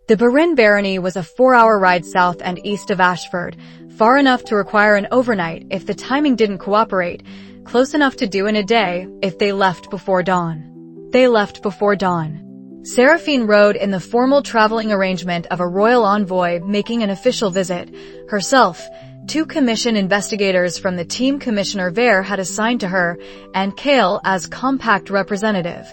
The Berin barony was a 4-hour ride south and east of Ashford, far enough to require an overnight if the timing didn't cooperate, close enough to do in a day if they left before dawn. They left before dawn. Seraphine rode in the formal traveling arrangement of a royal envoy making an official visit. Herself, 2 commission investigators from the team Commissioner Berin had assigned to her, and Kael as compact representative,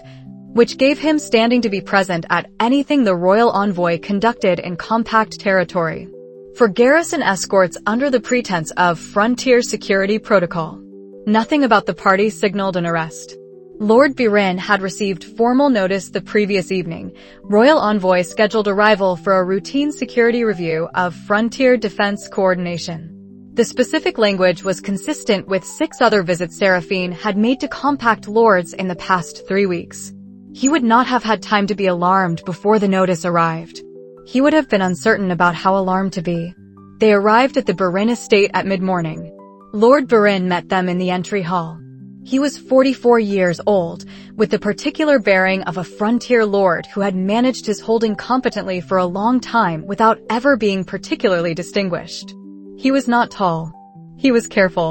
which gave him standing to be present at anything the royal envoy conducted in compact territory. For garrison escorts under the pretense of frontier security protocol. Nothing about the party signaled an arrest. Lord Berin had received formal notice the previous evening. Royal envoy scheduled arrival for a routine security review of frontier defense coordination. The specific language was consistent with 6 other visits Seraphine had made to compact lords in the past 3 weeks. He would not have had time to be alarmed before the notice arrived. He would have been uncertain about how alarmed to be. They arrived at the Berin estate at mid-morning. Lord Berin met them in the entry hall. He was 44 years old, with the particular bearing of a frontier lord who had managed his holding competently for a long time without ever being particularly distinguished. He was not tall. He was careful.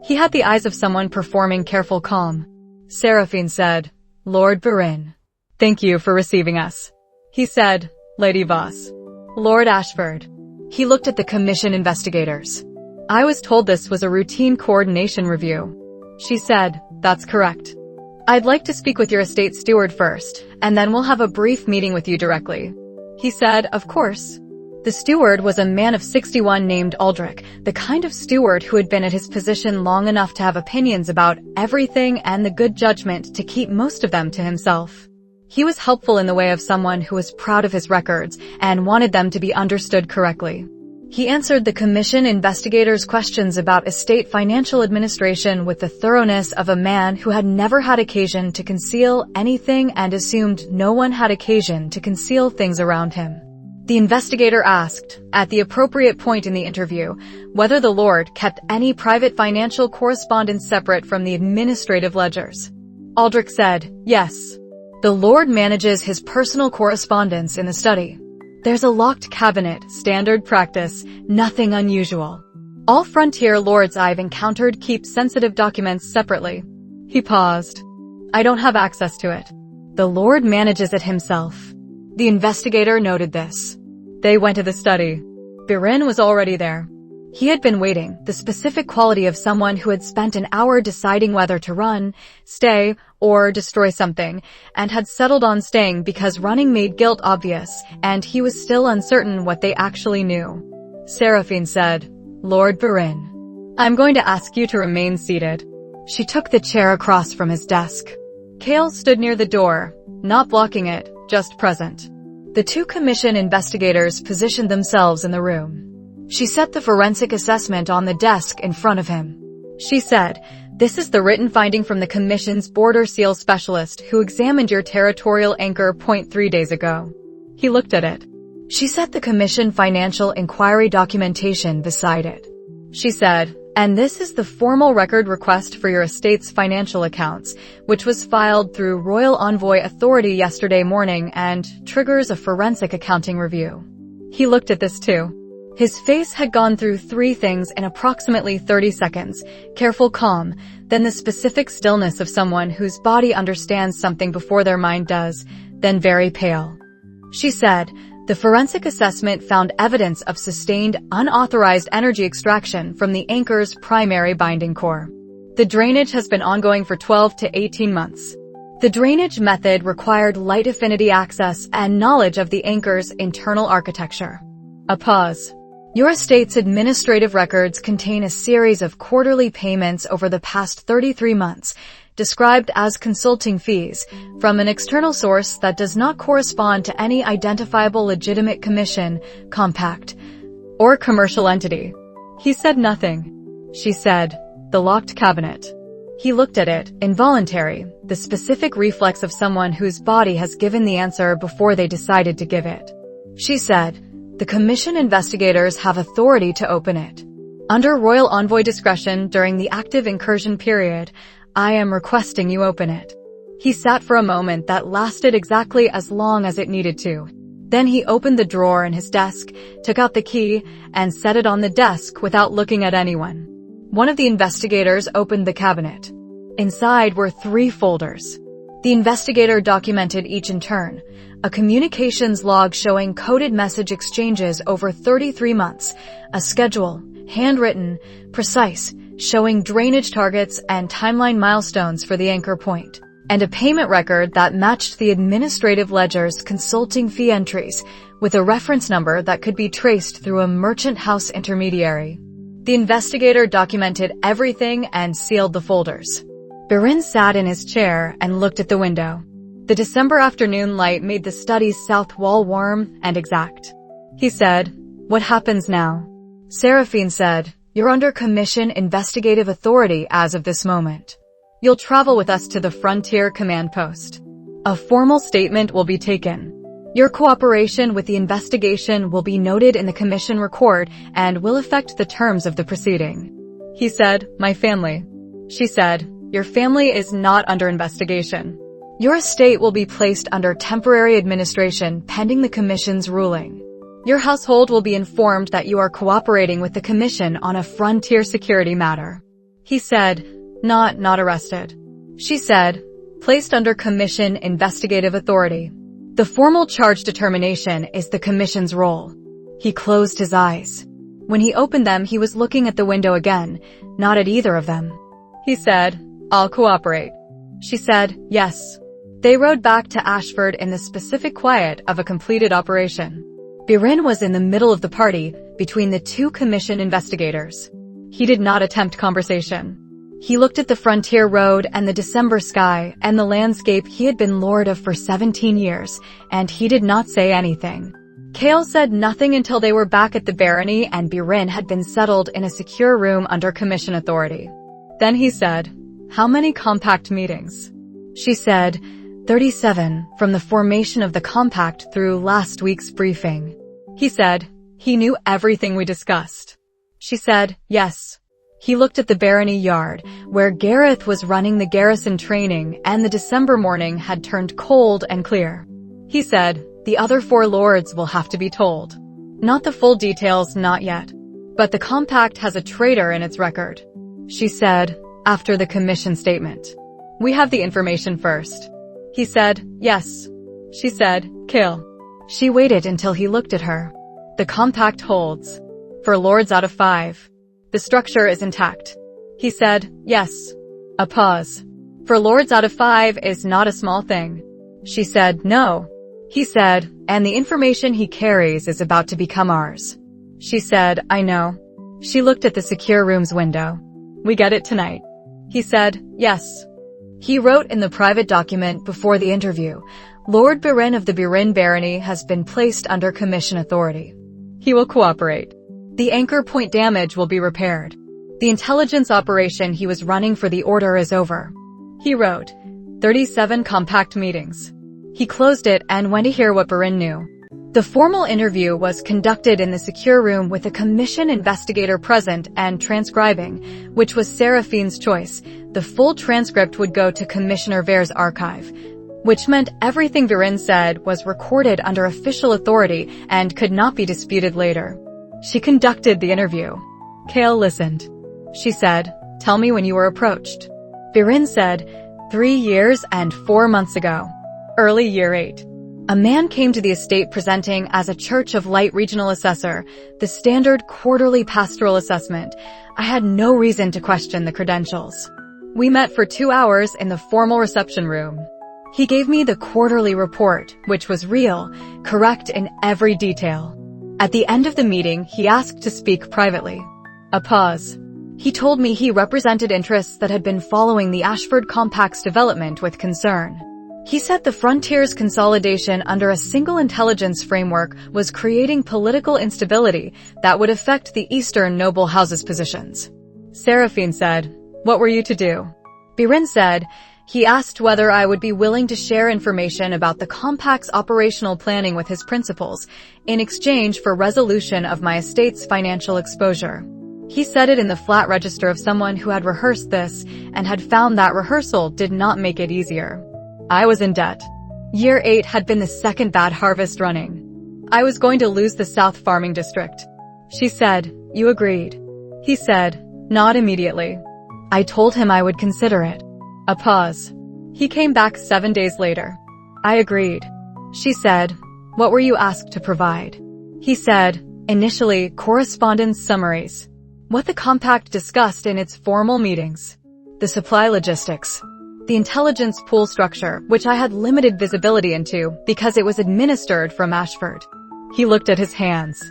He had the eyes of someone performing careful calm. Seraphine said, "Lord Berin, thank you for receiving us." He said, "Lady Voss." Lord Ashford. He looked at the commission investigators. "I was told this was a routine coordination review." She said, "That's correct. I'd like to speak with your estate steward first, and then we'll have a brief meeting with you directly." He said, "Of course." The steward was a man of 61 named Aldrich, the kind of steward who had been at his position long enough to have opinions about everything and the good judgment to keep most of them to himself. He was helpful in the way of someone who was proud of his records and wanted them to be understood correctly. He answered the commission investigators' questions about estate financial administration with the thoroughness of a man who had never had occasion to conceal anything and assumed no one had occasion to conceal things around him. The investigator asked, at the appropriate point in the interview, whether the Lord kept any private financial correspondence separate from the administrative ledgers. Aldrich said, "Yes. The Lord manages his personal correspondence in the study. There's a locked cabinet, standard practice, nothing unusual. All frontier lords I've encountered keep sensitive documents separately." He paused. "I don't have access to it. The Lord manages it himself." The investigator noted this. They went to the study. Berin was already there. He had been waiting, the specific quality of someone who had spent an hour deciding whether to run, stay, or destroy something, and had settled on staying because running made guilt obvious, and he was still uncertain what they actually knew. Seraphine said, "Lord Berin, I'm going to ask you to remain seated." She took the chair across from his desk. Kael stood near the door, not blocking it, just present. The 2 commission investigators positioned themselves in the room. She set the forensic assessment on the desk in front of him. She said, "This is the written finding from the Commission's border seal specialist who examined your territorial anchor point 3 days ago." He looked at it. She set the Commission financial inquiry documentation beside it. She said, "And this is the formal record request for your estate's financial accounts, which was filed through Royal Envoy Authority yesterday morning and triggers a forensic accounting review." He looked at this too. His face had gone through 3 things in approximately 30 seconds, careful calm, then the specific stillness of someone whose body understands something before their mind does, then very pale. She said, "The forensic assessment found evidence of sustained, unauthorized energy extraction from the anchor's primary binding core. The drainage has been ongoing for 12 to 18 months. The drainage method required light affinity access and knowledge of the anchor's internal architecture." A pause. "Your estate's administrative records contain a series of quarterly payments over the past 33 months, described as consulting fees, from an external source that does not correspond to any identifiable legitimate commission, compact, or commercial entity." He said nothing. She said, "The locked cabinet." He looked at it, involuntary, the specific reflex of someone whose body has given the answer before they decided to give it. She said, "The commission investigators have authority to open it. Under Royal Envoy discretion during the active incursion period, I am requesting you open it." He sat for a moment that lasted exactly as long as it needed to. Then he opened the drawer in his desk, took out the key, and set it on the desk without looking at anyone. One of the investigators opened the cabinet. Inside were 3 folders. The investigator documented each in turn. A communications log showing coded message exchanges over 33 months, a schedule, handwritten, precise, showing drainage targets and timeline milestones for the anchor point, and a payment record that matched the administrative ledger's consulting fee entries, with a reference number that could be traced through a merchant house intermediary. The investigator documented everything and sealed the folders. Berin sat in his chair and looked at the window. The December afternoon light made the study's south wall warm and exact. He said, "What happens now?" Seraphine said, "You're under commission investigative authority as of this moment. You'll travel with us to the Frontier Command Post. A formal statement will be taken. Your cooperation with the investigation will be noted in the commission record and will affect the terms of the proceeding." He said, "My family." She said, "Your family is not under investigation. Your estate will be placed under temporary administration pending the commission's ruling. Your household will be informed that you are cooperating with the commission on a frontier security matter." He said, Not arrested." She said, "Placed under commission investigative authority. The formal charge determination is the commission's role." He closed his eyes. When he opened them, he was looking at the window again, not at either of them. He said, "I'll cooperate." She said, "Yes." They rode back to Ashford in the specific quiet of a completed operation. Berin was in the middle of the party, between the 2 commission investigators. He did not attempt conversation. He looked at the frontier road and the December sky and the landscape he had been lord of for 17 years, and he did not say anything. Kael said nothing until they were back at the barony and Berin had been settled in a secure room under commission authority. Then he said, "How many compact meetings?" She said, 37, from the formation of the compact through last week's briefing. He said, "He knew everything we discussed." She said, "Yes." He looked at the barony yard, where Gareth was running the garrison training and the December morning had turned cold and clear. He said, "The other 4 lords will have to be told. Not the full details, not yet. But the compact has a traitor in its record." She said, after the commission statement, "We have the information first." He said, "Yes." She said, "Kill." She waited until he looked at her. "The compact holds. 4 lords out of 5. The structure is intact." He said, "Yes." A pause. 4 lords out of 5 is not a small thing. She said, "No." He said, "And the information he carries is about to become ours." She said, "I know." She looked at the secure room's window. "We get it tonight." He said, "Yes." He wrote in the private document before the interview, "Lord Berin of the Berin barony has been placed under commission authority. He will cooperate. The anchor point damage will be repaired. The intelligence operation he was running for the order is over." He wrote, 37 compact meetings. He closed it and went to hear what Berin knew. The formal interview was conducted in the secure room with a commission investigator present and transcribing, which was Seraphine's choice. The full transcript would go to Commissioner Vere's archive, which meant everything Berin said was recorded under official authority and could not be disputed later. She conducted the interview. Kael listened. She said, "Tell me when you were approached." Berin said, 3 years and 4 months ago. Early year 8. A man came to the estate presenting as a Church of Light regional assessor, the standard quarterly pastoral assessment. I had no reason to question the credentials. We met for 2 hours in the formal reception room. He gave me the quarterly report, which was real, correct in every detail. At the end of the meeting, he asked to speak privately. A pause. He told me he represented interests that had been following the Ashford Compact's development with concern. He said the frontier's consolidation under a single intelligence framework was creating political instability that would affect the Eastern noble houses' positions. Seraphine said, "What were you to do?" Berin said, "He asked whether I would be willing to share information about the compact's operational planning with his principals in exchange for resolution of my estate's financial exposure." He said it in the flat register of someone who had rehearsed this and had found that rehearsal did not make it easier. I was in debt. Year 8 had been the second bad harvest running. I was going to lose the South Farming District. She said, "You agreed." He said, "Not immediately." I told him I would consider it. A pause. He came back 7 days later. I agreed. She said, "What were you asked to provide?" He said, "Initially, correspondence summaries. What the compact discussed in its formal meetings. The supply logistics. The intelligence pool structure, which I had limited visibility into because it was administered from Ashford." He looked at his hands.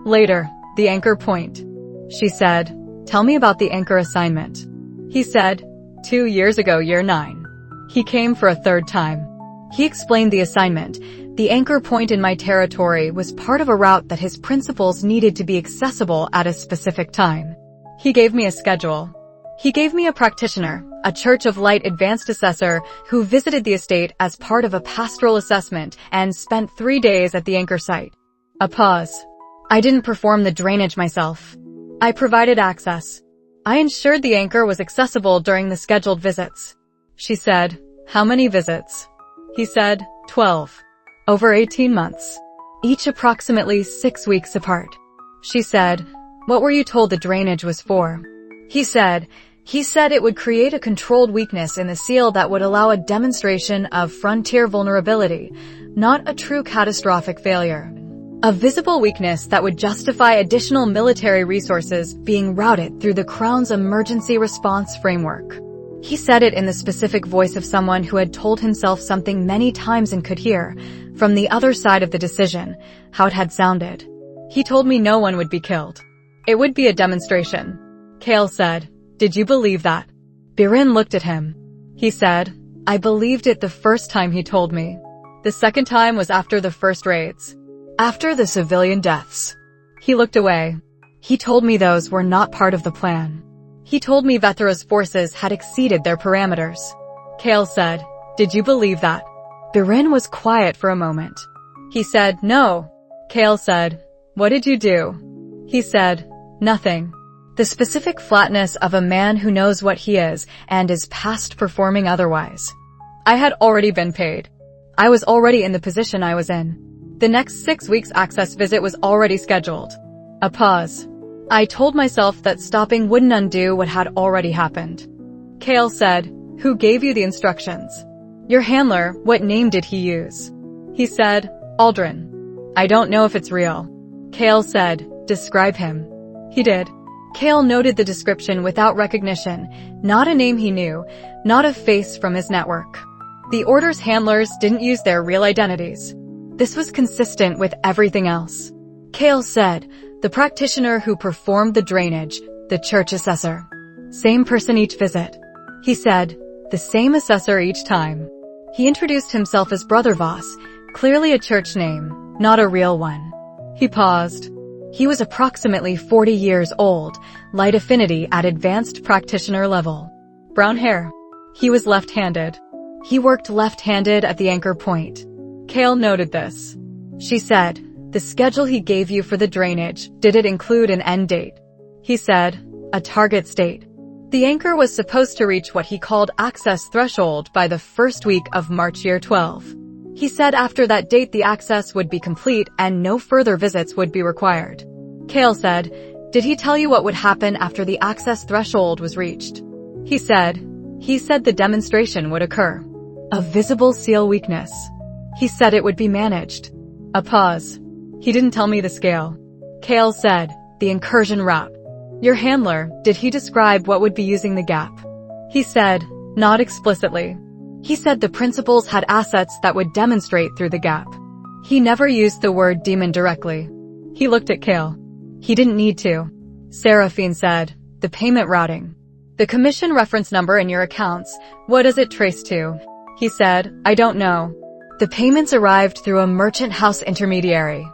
Later, the anchor point. She said, "Tell me about the anchor assignment." He said, 2 years ago, year 9. He came for a third time. He explained the assignment. The anchor point in my territory was part of a route that his principals needed to be accessible at a specific time. He gave me a schedule. He gave me a practitioner, a Church of Light advanced assessor who visited the estate as part of a pastoral assessment and spent 3 days at the anchor site. A pause. I didn't perform the drainage myself. I provided access. I ensured the anchor was accessible during the scheduled visits. She said, "How many visits?" He said, 12. Over 18 months. Each approximately 6 weeks apart. She said, "What were you told the drainage was for?" He said it would create a controlled weakness in the seal that would allow a demonstration of frontier vulnerability, not a true catastrophic failure. A visible weakness that would justify additional military resources being routed through the Crown's emergency response framework. He said it in the specific voice of someone who had told himself something many times and could hear, from the other side of the decision, how it had sounded. He told me no one would be killed. It would be a demonstration. Kael said, "Did you believe that?" Berin looked at him. He said, "I believed it the first time he told me. The second time was after the first raids. After the civilian deaths." He looked away. He told me those were not part of the plan. He told me Vethera's forces had exceeded their parameters. Kael said, "Did you believe that?" Berin was quiet for a moment. He said, "No." Kael said, "What did you do?" He said, "Nothing." The specific flatness of a man who knows what he is and is past performing otherwise. I had already been paid. I was already in the position I was in. The next 6 weeks' access visit was already scheduled. A pause. I told myself that stopping wouldn't undo what had already happened. Kael said, "Who gave you the instructions?" "Your handler." "What name did he use?" He said, "Aldrin." "I don't know if it's real." Kael said, "Describe him." He did. Kael noted the description without recognition, not a name he knew, not a face from his network. The order's handlers didn't use their real identities. This was consistent with everything else. Kael said, "The practitioner who performed the drainage, the church assessor. Same person each visit." He said, "The same assessor each time." He introduced himself as Brother Voss, clearly a church name, not a real one. He paused. He was approximately 40 years old, light affinity at advanced practitioner level. Brown hair. He was left-handed. He worked left-handed at the anchor point. Kael noted this. She said, "The schedule he gave you for the drainage, did it include an end date?" He said, "A target state." The anchor was supposed to reach what he called access threshold by the first week of March year 12. He said after that date the access would be complete and no further visits would be required. Kael said, "Did he tell you what would happen after the access threshold was reached?" He said the demonstration would occur. A visible seal weakness. He said it would be managed. A pause. He didn't tell me the scale. Kael said, "The incursion route." "Your handler, did he describe what would be using the gap?" He said, "Not explicitly." He said the principals had assets that would demonstrate through the gap. He never used the word demon directly. He looked at Kael. He didn't need to. Seraphine said, "The payment routing. The commission reference number in your accounts, what does it trace to?" He said, "I don't know." The payments arrived through a merchant house intermediary.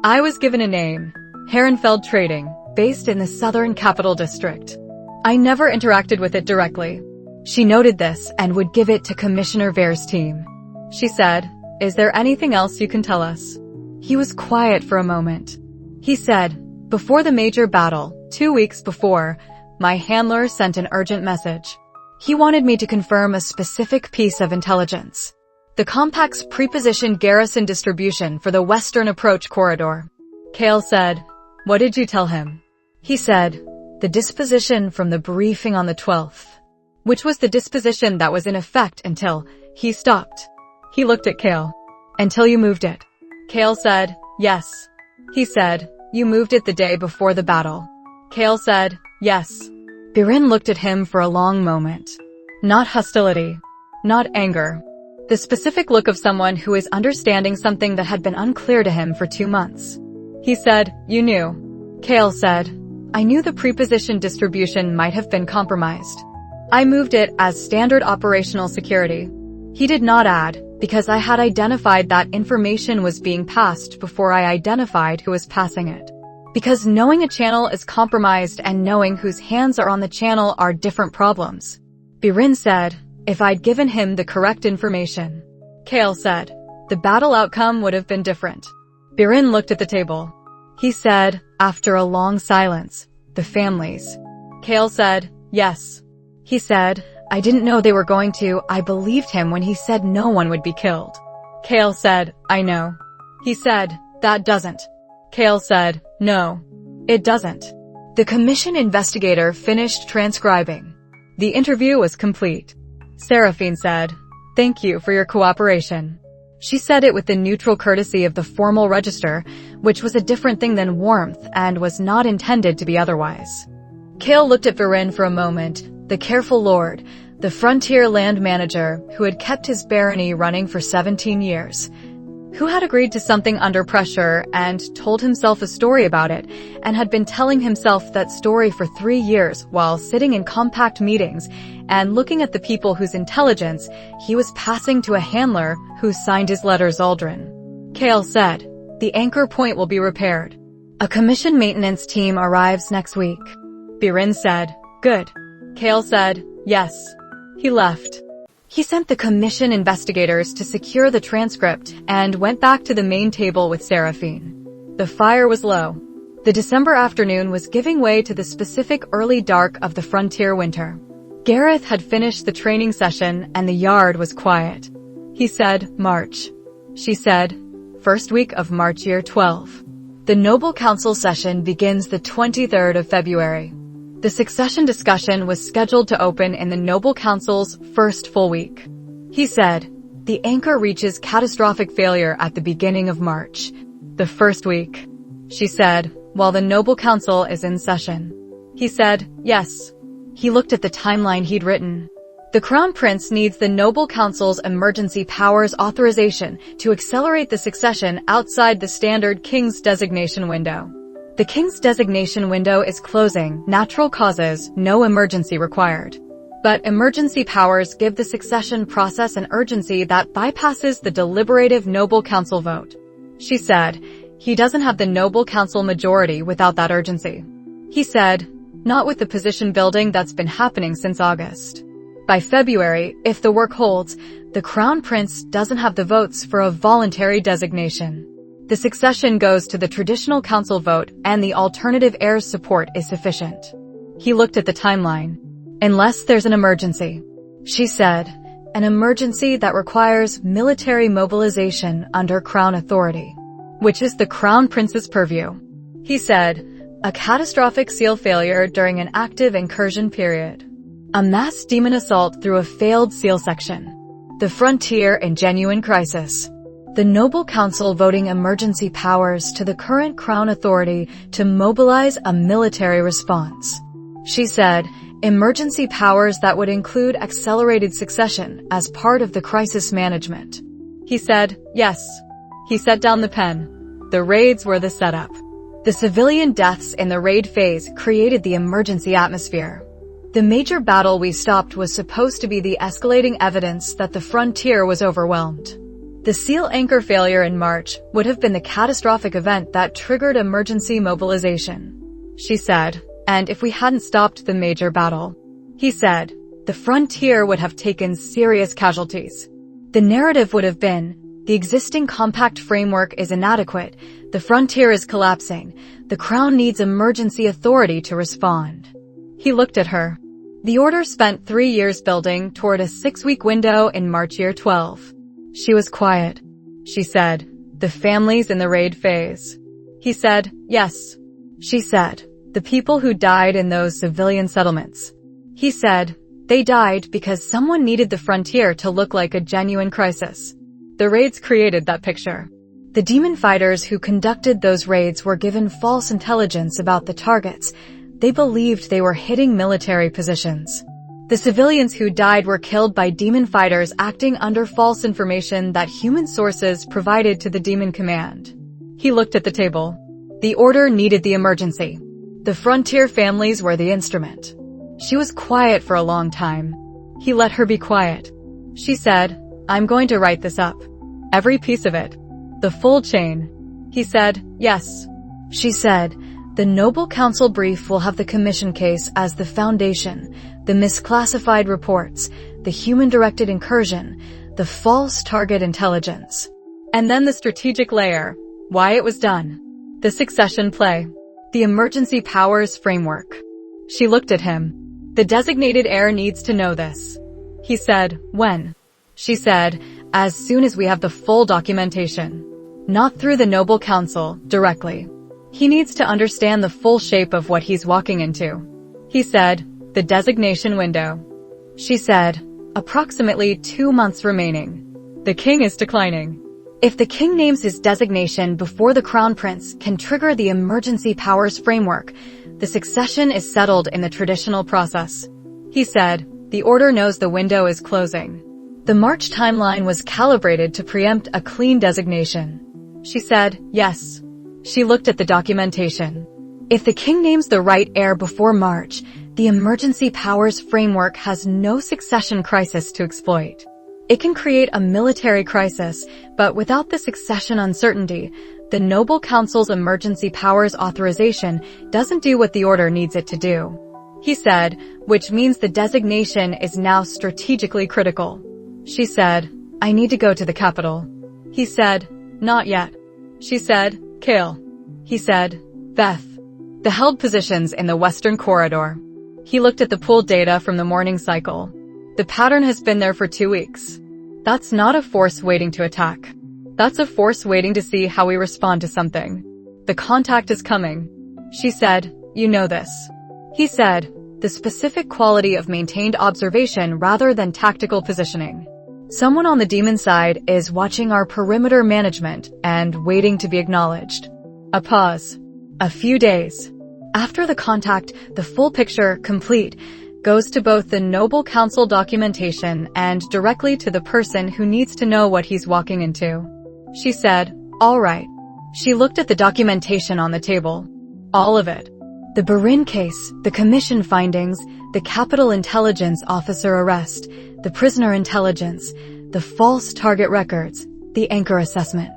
I was given a name, Herrenfeld Trading, based in the Southern Capital District. I never interacted with it directly. She noted this and would give it to Commissioner Vere's team. She said, "Is there anything else you can tell us?" He was quiet for a moment. He said, "Before the major battle, 2 weeks before, my handler sent an urgent message. He wanted me to confirm a specific piece of intelligence. The compact's prepositioned garrison distribution for the western approach corridor. Kael said, "What did you tell him?" He said, "The disposition from the briefing on the 12th, which was the disposition that was in effect until he stopped." He looked at Kael. "Until you moved it." Kael said, "Yes." He said, "You moved it the day before the battle." Kael said, "Yes." Berin looked at him for a long moment. Not hostility. Not anger. The specific look of someone who is understanding something that had been unclear to him for 2 months. He said, "You knew." Kael said, "I knew the preposition distribution might have been compromised. I moved it as standard operational security." He did not add, "because I had identified that information was being passed before I identified who was passing it." Because knowing a channel is compromised and knowing whose hands are on the channel are different problems. Berin said, "If I'd given him the correct information." Kael said, "The battle outcome would have been different." Berin looked at the table. He said, after a long silence, "The families." Kael said, "Yes." He said, "I didn't know they were going to. I believed him when he said no one would be killed." Kael said, "I know." He said, "That doesn't." Kael said, "No, it doesn't." The commission investigator finished transcribing. The interview was complete. Seraphine said, "Thank you for your cooperation." She said it with the neutral courtesy of the formal register, which was a different thing than warmth and was not intended to be otherwise. Kael looked at Berin for a moment, the careful lord, the frontier land manager who had kept his barony running for 17 years, who had agreed to something under pressure and told himself a story about it, and had been telling himself that story for 3 years while sitting in compact meetings and looking at the people whose intelligence he was passing to a handler who signed his letters Aldrin. Kael said, "The anchor point will be repaired. A commission maintenance team arrives next week." Berin said, "Good." Kael said, "Yes." He left. He sent the commission investigators to secure the transcript and went back to the main table with Seraphine. The fire was low. The December afternoon was giving way to the specific early dark of the frontier winter. Gareth had finished the training session and the yard was quiet. He said, "March." She said, "First week of March year 12. The Noble Council session begins the 23rd of February. The succession discussion was scheduled to open in the Noble Council's first full week." He said, "The anchor reaches catastrophic failure at the beginning of March. The first week." She said, "While the Noble Council is in session." He said, "Yes." He looked at the timeline he'd written. The Crown Prince needs the Noble Council's emergency powers authorization to accelerate the succession outside the standard King's designation window. The King's designation window is closing, natural causes, no emergency required. But emergency powers give the succession process an urgency that bypasses the deliberative Noble Council vote. She said, "He doesn't have the Noble Council majority without that urgency." He said, "Not with the position building that's been happening since August. By February, if the work holds, the Crown Prince doesn't have the votes for a voluntary designation. The succession goes to the traditional council vote and the alternative heir's support is sufficient." He looked at the timeline. "Unless there's an emergency." She said, "An emergency that requires military mobilization under Crown authority, which is the Crown Prince's purview." He said, "A catastrophic seal failure during an active incursion period. A mass demon assault through a failed seal section. The frontier in genuine crisis. The Noble Council voting emergency powers to the current Crown authority to mobilize a military response." She said, "Emergency powers that would include accelerated succession as part of the crisis management." He said, "Yes." He set down the pen. The raids were the setup. The civilian deaths in the raid phase created the emergency atmosphere. The major battle we stopped was supposed to be the escalating evidence that the frontier was overwhelmed. The seal anchor failure in March would have been the catastrophic event that triggered emergency mobilization. She said, "And if we hadn't stopped the major battle," he said, "the frontier would have taken serious casualties. The narrative would have been, the existing compact framework is inadequate, the frontier is collapsing, the Crown needs emergency authority to respond." He looked at her. The order spent 3 years building toward a 6-week window in March year 12. She was quiet. She said, "The families in the raid phase." He said, "Yes." She said, "The people who died in those civilian settlements." He said, "They died because someone needed the frontier to look like a genuine crisis." The raids created that picture. The demon fighters who conducted those raids were given false intelligence about the targets. They believed they were hitting military positions. The civilians who died were killed by demon fighters acting under false information that human sources provided to the demon command. He looked at the table. The order needed the emergency. The frontier families were the instrument. She was quiet for a long time. He let her be quiet. She said, "I'm going to write this up. Every piece of it. The full chain." He said, "Yes." She said, "The Noble Council brief will have the commission case as the foundation, the misclassified reports, the human-directed incursion, the false target intelligence. And then the strategic layer, why it was done. The succession play. The emergency powers framework." She looked at him. "The designated heir needs to know this." He said, "When?" She said, "As soon as we have the full documentation. Not through the Noble Council, directly. He needs to understand the full shape of what he's walking into." He said, "The designation window." She said, "Approximately 2 months remaining. The king is declining. If the king names his designation before the crown prince can trigger the emergency powers framework, the succession is settled in the traditional process." He said, "The order knows the window is closing." The March timeline was calibrated to preempt a clean designation. She said, "Yes." She looked at the documentation. If the king names the right heir before March, the emergency powers framework has no succession crisis to exploit. It can create a military crisis, but without the succession uncertainty, the Noble Council's emergency powers authorization doesn't do what the order needs it to do. He said, "Which means the designation is now strategically critical." She said, "I need to go to the capital." He said, "Not yet." She said, "Kael." He said, "Beth." The held positions in the western corridor. He looked at the pooled data from the morning cycle. The pattern has been there for 2 weeks. That's not a force waiting to attack. That's a force waiting to see how we respond to something. The contact is coming. She said, "You know this." He said, "The specific quality of maintained observation rather than tactical positioning. Someone on the demon side is watching our perimeter management and waiting to be acknowledged." A pause. A few days. After the contact, the full picture, complete, goes to both the Noble Council documentation and directly to the person who needs to know what he's walking into. She said, "All right." She looked at the documentation on the table. All of it. The Berin case, the commission findings, the capital intelligence officer arrest, the prisoner intelligence, the false target records, the anchor assessment.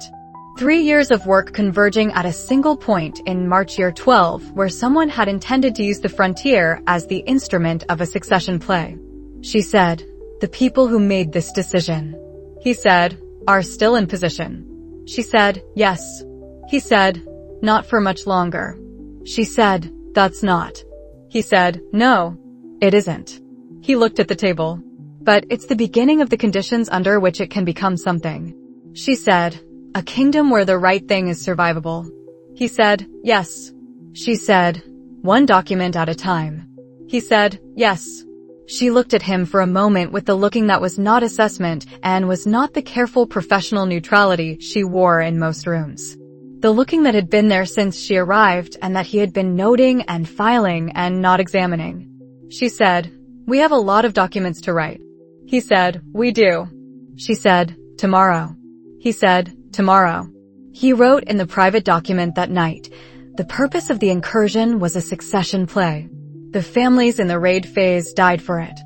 3 years of work converging at a single point in March year 12, where someone had intended to use the frontier as the instrument of a succession play. She said, "The people who made this decision," he said, "are still in position." She said, "Yes." He said, "Not for much longer." She said, "That's not." He said, "No, it isn't." He looked at the table. "But it's the beginning of the conditions under which it can become something." She said, "A kingdom where the right thing is survivable." He said, "Yes." She said, "One document at a time." He said, "Yes." She looked at him for a moment with the looking that was not assessment and was not the careful professional neutrality she wore in most rooms. The looking that had been there since she arrived and that he had been noting and filing and not examining. She said, "We have a lot of documents to write." He said, "We do." She said, "Tomorrow." He said, "Tomorrow." He wrote in the private document that night, the purpose of the incursion was a succession play. The families in the raid phase died for it.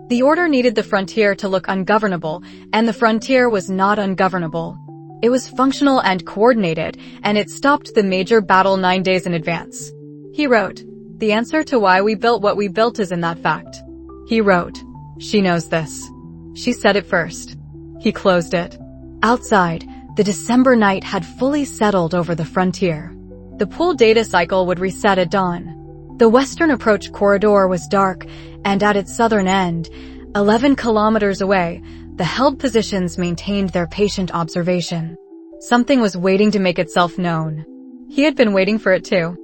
The order needed the frontier to look ungovernable, and the frontier was not ungovernable. It was functional and coordinated, and it stopped the major battle 9 days in advance. He wrote, "The answer to why we built what we built is in that fact." He wrote, "She knows this. She said it first." He closed it. Outside, the December night had fully settled over the frontier. The pool data cycle would reset at dawn. The western approach corridor was dark, and at its southern end, 11 kilometers away, the held positions maintained their patient observation. Something was waiting to make itself known. He had been waiting for it too.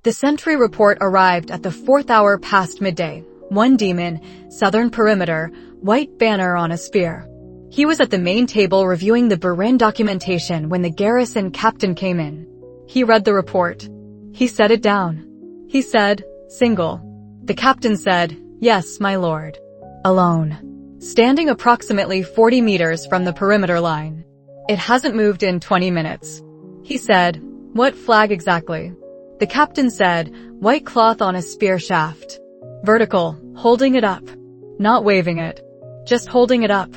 The sentry report arrived at the 4th hour past midday. One demon, southern perimeter, white banner on a spear. He was at the main table reviewing the Berin documentation when the garrison captain came in. He read the report. He set it down. He said, "Single." The captain said, "Yes, my lord." Alone. Standing approximately 40 meters from the perimeter line. "It hasn't moved in 20 minutes. He said, "What flag exactly?" The captain said, "White cloth on a spear shaft. Vertical, holding it up. Not waving it. Just holding it up."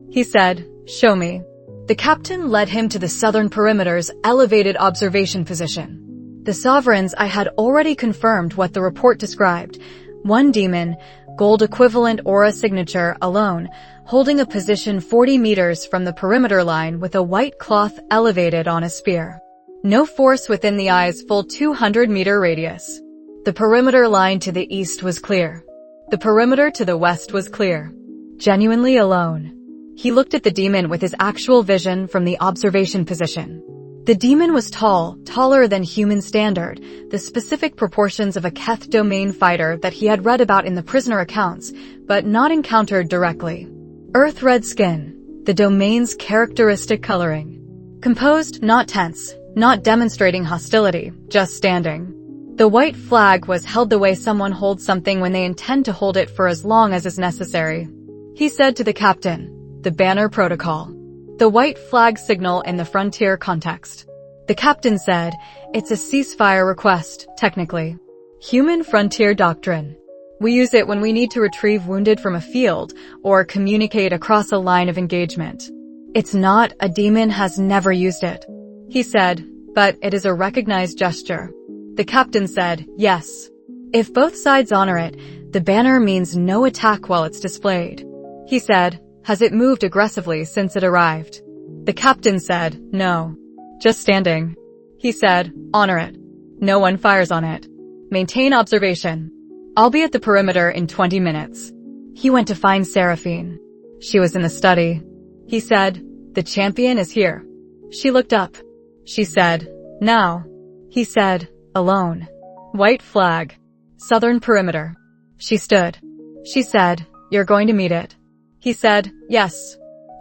He said, "Show me." The captain led him to the southern perimeter's elevated observation position. The sovereigns I had already confirmed what the report described. One demon, gold equivalent aura signature alone, holding a position 40 meters from the perimeter line with a white cloth elevated on a spear. No force within the eye's full 200-meter radius. The perimeter line to the east was clear. The perimeter to the west was clear. Genuinely alone. He looked at the demon with his actual vision from the observation position. The demon was tall, taller than human standard, the specific proportions of a Keth domain fighter that he had read about in the prisoner accounts, but not encountered directly. Earth-red skin, the domain's characteristic coloring. Composed, not tense, not demonstrating hostility, just standing. The white flag was held the way someone holds something when they intend to hold it for as long as is necessary. He said to the captain, "The banner protocol. The white flag signal in the frontier context." The captain said, "It's a ceasefire request, technically. Human frontier doctrine. We use it when we need to retrieve wounded from a field or communicate across a line of engagement. It's not, a demon has never used it." He said, "But it is a recognized gesture." The captain said, "Yes. If both sides honor it, the banner means no attack while it's displayed." He said, "Has it moved aggressively since it arrived?" The captain said, "No. Just standing." He said, "Honor it. No one fires on it. Maintain observation. I'll be at the perimeter in 20 minutes. He went to find Seraphine. She was in the study. He said, "The champion is here." She looked up. She said, "Now." He said, "Alone. White flag. Southern perimeter." She stood. She said, "You're going to meet it." He said, "Yes."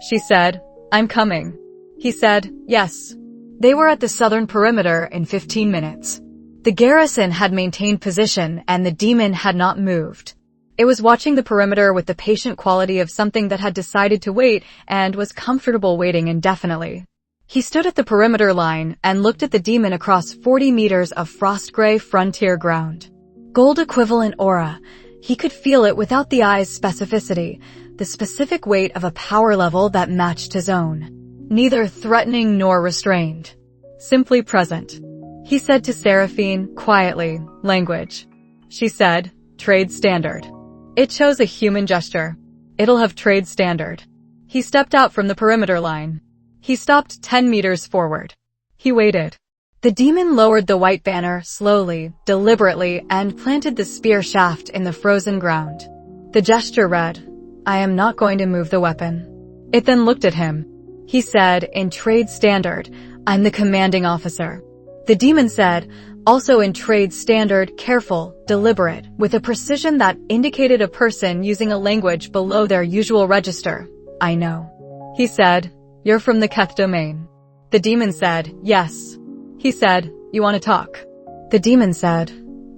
She said, "I'm coming." He said, "Yes." They were at the southern perimeter in 15 minutes. The garrison had maintained position and the demon had not moved. It was watching the perimeter with the patient quality of something that had decided to wait and was comfortable waiting indefinitely. He stood at the perimeter line and looked at the demon across 40 meters of frost-gray frontier ground. Gold equivalent aura. He could feel it without the eye's specificity, the specific weight of a power level that matched his own. Neither threatening nor restrained. Simply present. He said to Seraphine, quietly, language. She said, "Trade standard." It chose a human gesture. "It'll have trade standard." He stepped out from the perimeter line. He stopped 10 meters forward. He waited. The demon lowered the white banner slowly, deliberately, and planted the spear shaft in the frozen ground. The gesture read, "I am not going to move the weapon." It then looked at him. He said, in trade standard, "I'm the commanding officer." The demon said, also in trade standard, careful, deliberate, with a precision that indicated a person using a language below their usual register, "I know." He said, "You're from the Keth domain." The demon said, "Yes." He said, "You want to talk?" The demon said,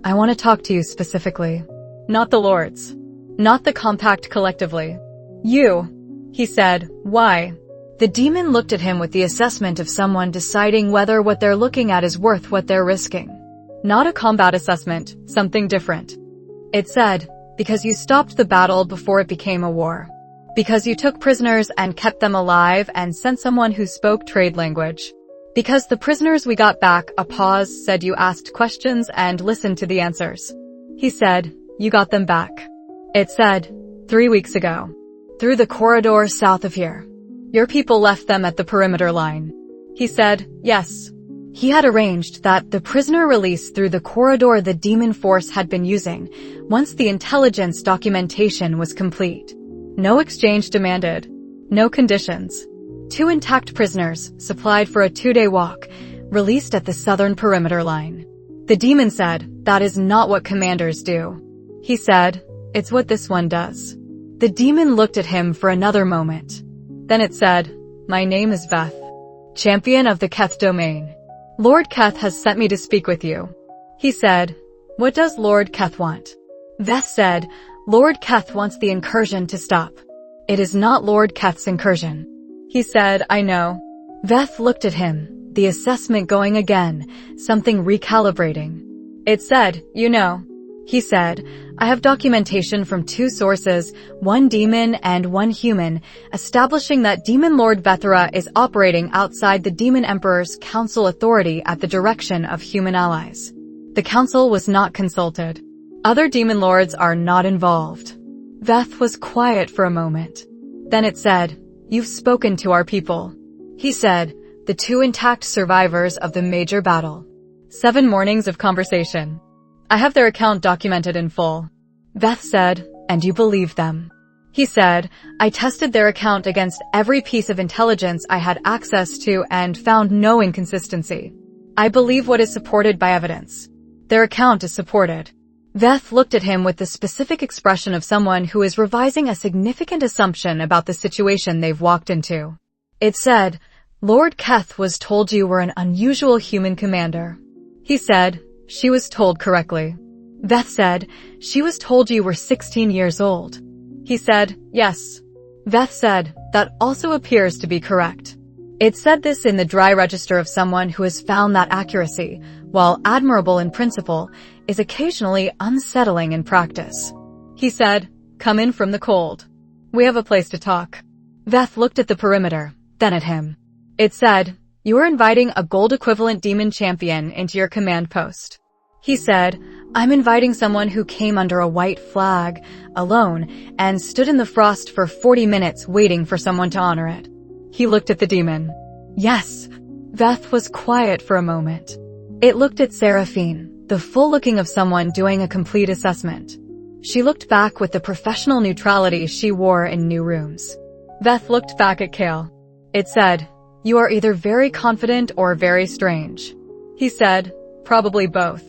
"I want to talk to you specifically. Not the lords. Not the compact collectively. You." He said, "Why?" The demon looked at him with the assessment of someone deciding whether what they're looking at is worth what they're risking. Not a combat assessment, something different. It said, "Because you stopped the battle before it became a war. Because you took prisoners and kept them alive and sent someone who spoke trade language. Because the prisoners we got back," a pause, said, "you asked questions and listened to the answers." He said, "You got them back." It said, 3 weeks ago. Through the corridor south of here. Your people left them at the perimeter line." He said, "Yes." He had arranged that the prisoner release through the corridor the demon force had been using once the intelligence documentation was complete. No exchange demanded. No conditions. 2 intact prisoners, supplied for a 2-day walk, released at the southern perimeter line. The demon said, "That is not what commanders do." He said, "It's what this one does." The demon looked at him for another moment. Then it said, "My name is Veth, champion of the Keth domain. Lord Keth has sent me to speak with you." He said, "What does Lord Keth want?" Veth said, "Lord Keth wants the incursion to stop. It is not Lord Keth's incursion." He said, "I know." Veth looked at him, the assessment going again, something recalibrating. It said, "You know." He said, "I have documentation from 2 sources, 1 demon and 1 human, establishing that Demon Lord Vethera is operating outside the Demon Emperor's council authority at the direction of human allies. The council was not consulted. Other demon lords are not involved." Veth was quiet for a moment. Then it said, "You've spoken to our people." He said, "The 2 intact survivors of the major battle. 7 mornings of conversation. I have their account documented in full." Veth said, "And you believe them?" He said, "I tested their account against every piece of intelligence I had access to and found no inconsistency. I believe what is supported by evidence. Their account is supported." Veth looked at him with the specific expression of someone who is revising a significant assumption about the situation they've walked into. It said, "Lord Keth was told you were an unusual human commander." He said, "She was told correctly." Veth said, "She was told you were 16 years old." He said, "Yes." Veth said, "That also appears to be correct." It said this in the dry register of someone who has found that accuracy, while admirable in principle, is occasionally unsettling in practice. He said, "Come in from the cold. We have a place to talk." Veth looked at the perimeter, then at him. It said, "You are inviting a gold-equivalent demon champion into your command post." He said, "I'm inviting someone who came under a white flag, alone, and stood in the frost for 40 minutes waiting for someone to honor it." He looked at the demon. "Yes." Veth was quiet for a moment. It looked at Seraphine, the full looking of someone doing a complete assessment. She looked back with the professional neutrality she wore in new rooms. Veth looked back at Kael. It said, "You are either very confident or very strange." He said, "Probably both."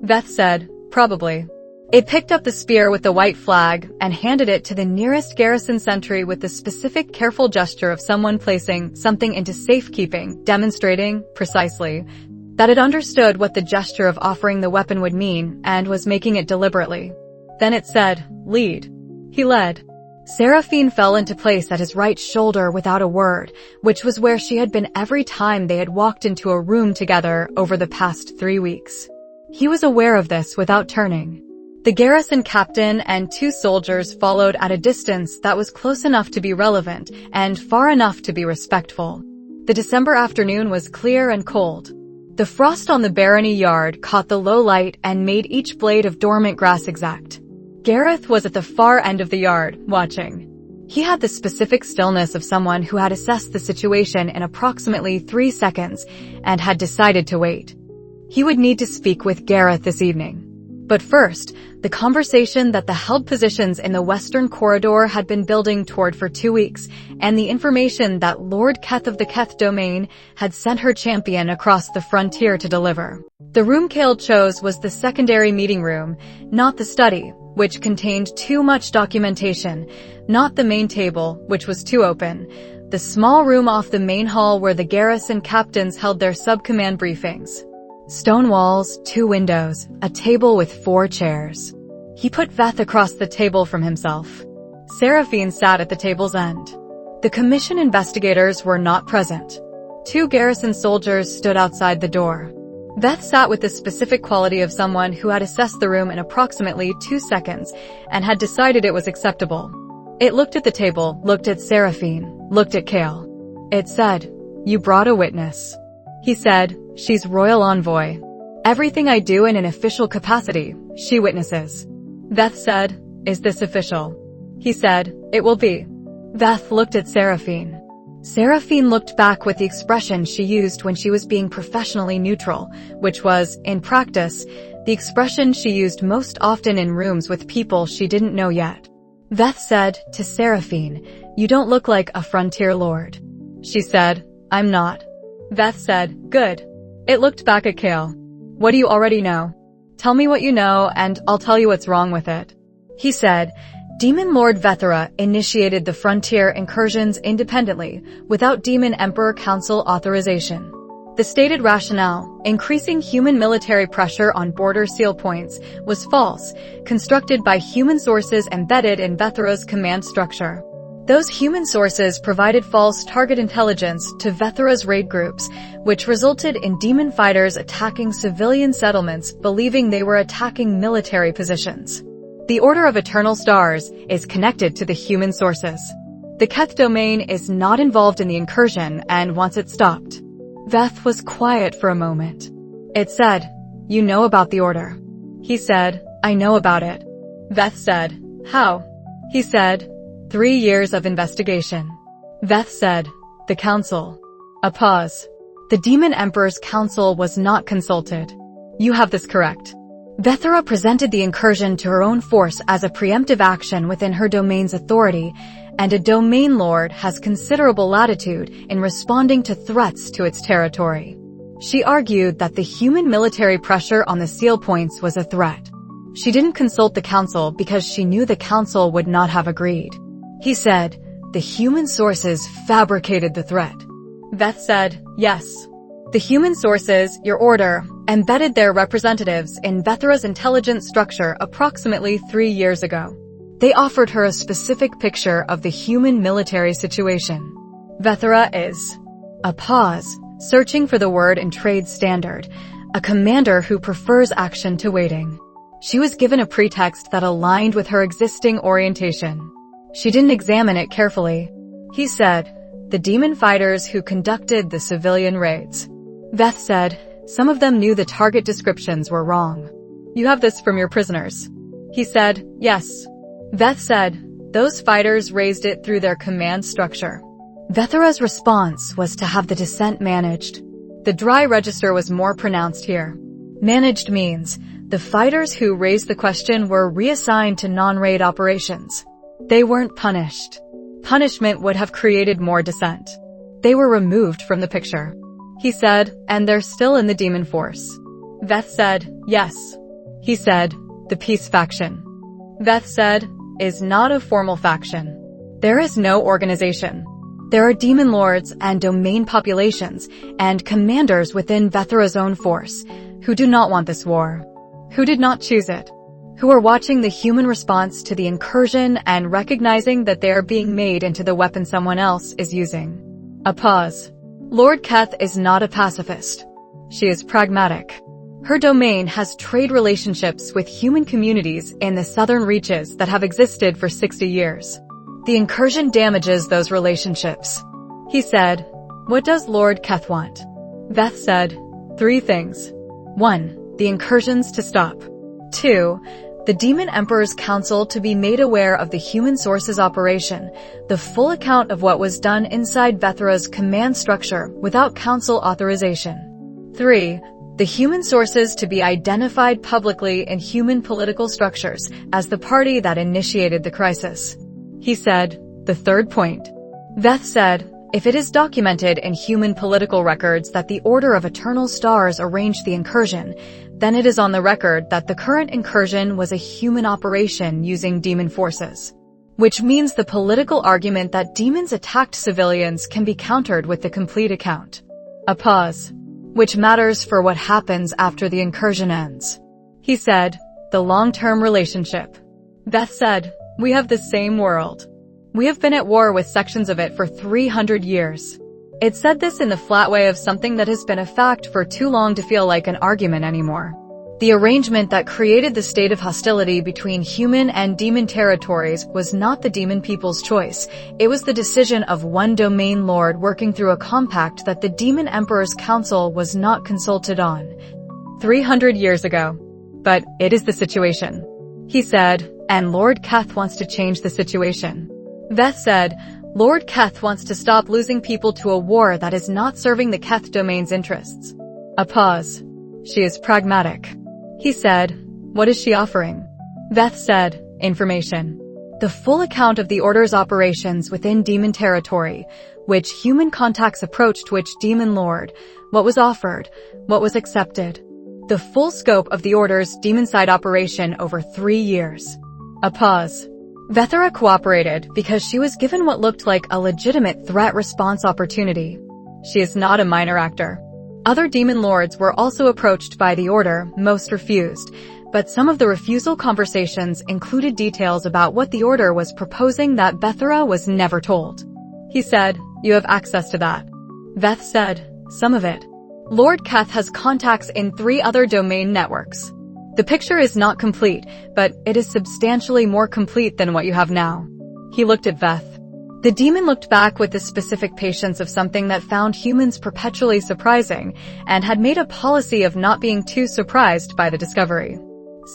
Veth said, "Probably." It picked up the spear with the white flag and handed it to the nearest garrison sentry with the specific careful gesture of someone placing something into safekeeping, demonstrating, precisely, that it understood what the gesture of offering the weapon would mean and was making it deliberately. Then it said, "Lead." He led. Seraphine fell into place at his right shoulder without a word, which was where she had been every time they had walked into a room together over the past 3 weeks. He was aware of this without turning. The garrison captain and 2 soldiers followed at a distance that was close enough to be relevant and far enough to be respectful. The December afternoon was clear and cold. The frost on the Berin yard caught the low light and made each blade of dormant grass exact. Gareth was at the far end of the yard, watching. He had the specific stillness of someone who had assessed the situation in approximately 3 seconds and had decided to wait. He would need to speak with Gareth this evening. But first, the conversation that the held positions in the western corridor had been building toward for 2 weeks, and the information that Lord Keth of the Keth domain had sent her champion across the frontier to deliver. The room Kael chose was the secondary meeting room, not the study, which contained too much documentation, not the main table, which was too open, the small room off the main hall where the garrison captains held their sub-command briefings. Stone walls, 2 windows, a table with 4 chairs. He put Veth across the table from himself. Seraphine sat at the table's end. The commission investigators were not present. 2 garrison soldiers stood outside the door. Veth sat with the specific quality of someone who had assessed the room in approximately 2 seconds and had decided it was acceptable. It looked at the table, looked at Seraphine, looked at Kael. It said, "You brought a witness." He said, "She's royal envoy. Everything I do in an official capacity, she witnesses." Veth said, "Is this official?" He said, "It will be." Veth looked at Seraphine. Seraphine looked back with the expression she used when she was being professionally neutral, which was, in practice, the expression she used most often in rooms with people she didn't know yet. Veth said to Seraphine, "You don't look like a frontier lord." She said, "I'm not." Veth said, "Good." It looked back at Kael. "What do you already know? Tell me what you know and I'll tell you what's wrong with it." He said, Demon Lord Vethera initiated the frontier incursions independently, without Demon Emperor Council authorization. The stated rationale, increasing human military pressure on border seal points, was false, constructed by human sources embedded in Vethera's command structure. Those human sources provided false target intelligence to Vethera's raid groups, which resulted in demon fighters attacking civilian settlements believing they were attacking military positions. The Order of Eternal Stars is connected to the human sources. The Keth domain is not involved in the incursion and wants it stopped. Veth was quiet for a moment. It said, "You know about the Order." He said, "I know about it." Veth said, "How?" He said, 3 years of investigation. Veth said, "The Council." A pause. The Demon Emperor's Council was not consulted. You have this correct. Vethera presented the incursion to her own force as a preemptive action within her domain's authority, and a domain lord has considerable latitude in responding to threats to its territory. She argued that the human military pressure on the seal points was a threat. She didn't consult the council because she knew the council would not have agreed. He said, "The human sources fabricated the threat." Veth said, "Yes. The human sources, your order, embedded their representatives in Vethera's intelligence structure approximately 3 years ago. They offered her a specific picture of the human military situation. Vethera is..." A pause, searching for the word in trade standard, a commander who prefers action to waiting. She was given a pretext that aligned with her existing orientation. She didn't examine it carefully. He said, "The demon fighters who conducted the civilian raids." Veth said, "Some of them knew the target descriptions were wrong." You have this from your prisoners. He said, "Yes." Veth said, "Those fighters raised it through their command structure." Vethera's response was to have the dissent managed. The dry register was more pronounced here. Managed means the fighters who raised the question were reassigned to non-raid operations. They weren't punished. Punishment would have created more dissent. They were removed from the picture. He said, "And they're still in the demon force." Veth said, "Yes." He said, "The peace faction." Veth said, "Is not a formal faction. There is no organization. There are demon lords and domain populations and commanders within Vethera's own force who do not want this war, who did not choose it, who are watching the human response to the incursion and recognizing that they are being made into the weapon someone else is using." A pause. Lord Keth is not a pacifist. She is pragmatic. Her domain has trade relationships with human communities in the southern reaches that have existed for 60 years. The incursion damages those relationships. He said, "What does Lord Keth want?" Veth said, 3 things. 1. The incursions to stop. 2. The Demon Emperor's Council to be made aware of the human sources operation, the full account of what was done inside Vethera's command structure without council authorization. 3. The human sources to be identified publicly in human political structures as the party that initiated the crisis. He said, the 3rd point. Veth said, if it is documented in human political records that the Order of Eternal Stars arranged the incursion, then it is on the record that the current incursion was a human operation using demon forces. Which means the political argument that demons attacked civilians can be countered with the complete account. A pause. Which matters for what happens after the incursion ends. He said, the long-term relationship. Veth said, we have the same world. We have been at war with sections of it for 300 years. It said this in the flat way of something that has been a fact for too long to feel like an argument anymore. The arrangement that created the state of hostility between human and demon territories was not the demon people's choice. It was the decision of one domain lord working through a compact that the Demon Emperor's Council was not consulted on. 300 years ago. But it is the situation. He said, and Lord Keth wants to change the situation. Veth said, Lord Keth wants to stop losing people to a war that is not serving the Keth domain's interests. A pause. She is pragmatic. He said, what is she offering? Veth said, information. The full account of the Order's operations within demon territory, which human contacts approached which demon lord, what was offered, what was accepted. The full scope of the Order's demon-side operation over 3 years. A pause. Vethera cooperated because she was given what looked like a legitimate threat response opportunity. She is not a minor actor. Other demon lords were also approached by the Order, most refused, but some of the refusal conversations included details about what the Order was proposing that Vethera was never told. He said, you have access to that. Veth said, some of it. Lord Keth has contacts in 3 other domain networks. The picture is not complete, but it is substantially more complete than what you have now. He looked at Veth. The demon looked back with the specific patience of something that found humans perpetually surprising, and had made a policy of not being too surprised by the discovery.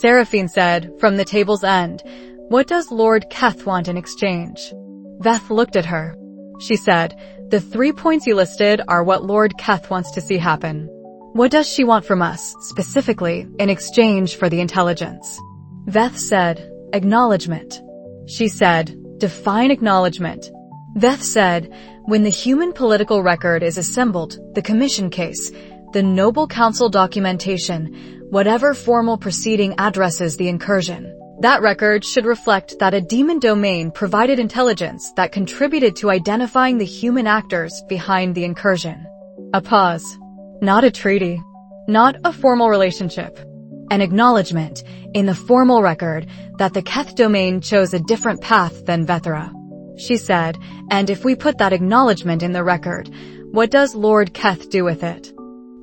Seraphine said, from the table's end, what does Lord Keth want in exchange? Veth looked at her. She said, the 3 points you listed are what Lord Keth wants to see happen. What does she want from us, specifically, in exchange for the intelligence? Veth said, acknowledgement. She said, define acknowledgement. Veth said, when the human political record is assembled, the commission case, the Noble Council documentation, whatever formal proceeding addresses the incursion, that record should reflect that a demon domain provided intelligence that contributed to identifying the human actors behind the incursion. A pause. Not a treaty. Not a formal relationship. An acknowledgement, in the formal record, that the Keth domain chose a different path than Vethera. She said, and if we put that acknowledgement in the record, what does Lord Keth do with it?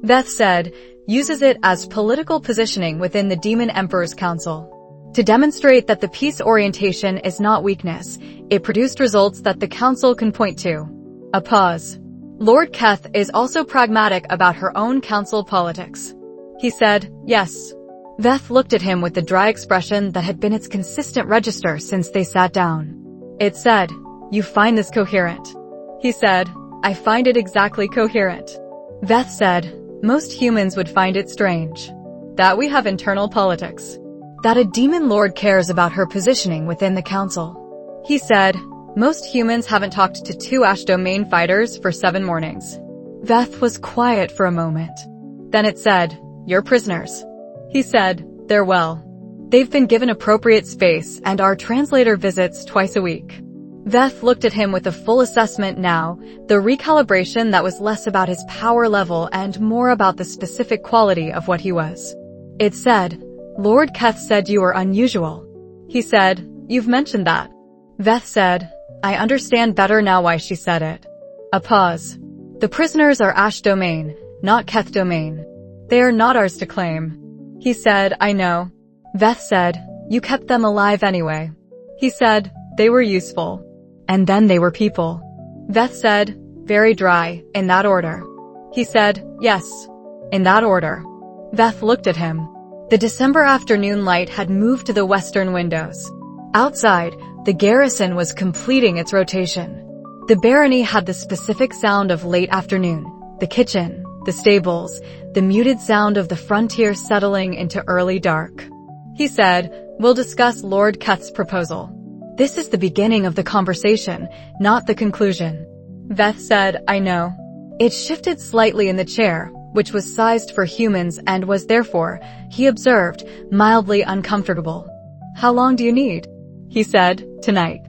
Veth said, uses it as political positioning within the Demon Emperor's Council. To demonstrate that the peace orientation is not weakness, it produced results that the Council can point to. A pause. Lord Keth is also pragmatic about her own council politics. He said, yes. Veth looked at him with the dry expression that had been its consistent register since they sat down. It said, you find this coherent. He said, I find it exactly coherent. Veth said, most humans would find it strange. That we have internal politics. That a demon lord cares about her positioning within the council. He said, most humans haven't talked to 2 Ash domain fighters for 7 mornings. Veth was quiet for a moment. Then it said, you're prisoners. He said, they're well. They've been given appropriate space and our translator visits twice a week. Veth looked at him with a full assessment now, the recalibration that was less about his power level and more about the specific quality of what he was. It said, Lord Keth said you were unusual. He said, you've mentioned that. Veth said, I understand better now why she said it. A pause. The prisoners are Ash domain, not Keth domain. They are not ours to claim. He said, I know. Veth said, you kept them alive anyway. He said, they were useful. And then they were people. Veth said, very dry, in that order. He said, yes. In that order. Veth looked at him. The December afternoon light had moved to the western windows. Outside, the garrison was completing its rotation. The barony had the specific sound of late afternoon, the kitchen, the stables, the muted sound of the frontier settling into early dark. He said, we'll discuss Lord Keth's proposal. This is the beginning of the conversation, not the conclusion. Veth said, I know. It shifted slightly in the chair, which was sized for humans and was therefore, he observed, mildly uncomfortable. How long do you need? He said, tonight.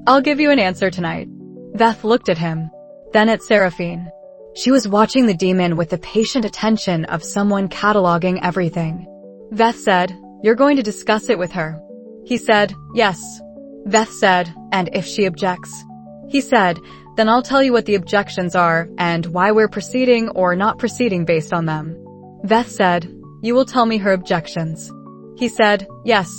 I'll give you an answer tonight. Veth looked at him. Then at Seraphine. She was watching the demon with the patient attention of someone cataloging everything. Veth said, you're going to discuss it with her. He said, yes. Veth said, and if she objects? He said, then I'll tell you what the objections are and why we're proceeding or not proceeding based on them. Veth said, you will tell me her objections. He said, yes.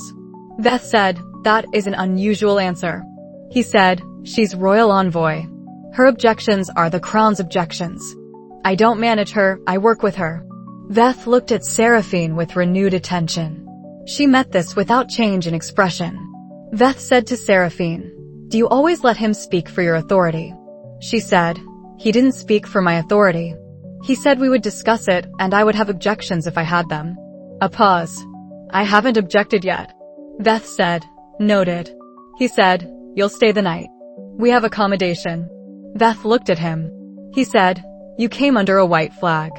Veth said, that is an unusual answer. He said, she's royal envoy. Her objections are the crown's objections. I don't manage her, I work with her. Veth looked at Seraphine with renewed attention. She met this without change in expression. Veth said to Seraphine, "Do you always let him speak for your authority?" She said, "He didn't speak for my authority. He said we would discuss it and I would have objections if I had them." A pause. "I haven't objected yet." Beth said, "Noted." He said, "You'll stay the night. We have accommodation." Beth looked at him. He said, "You came under a white flag."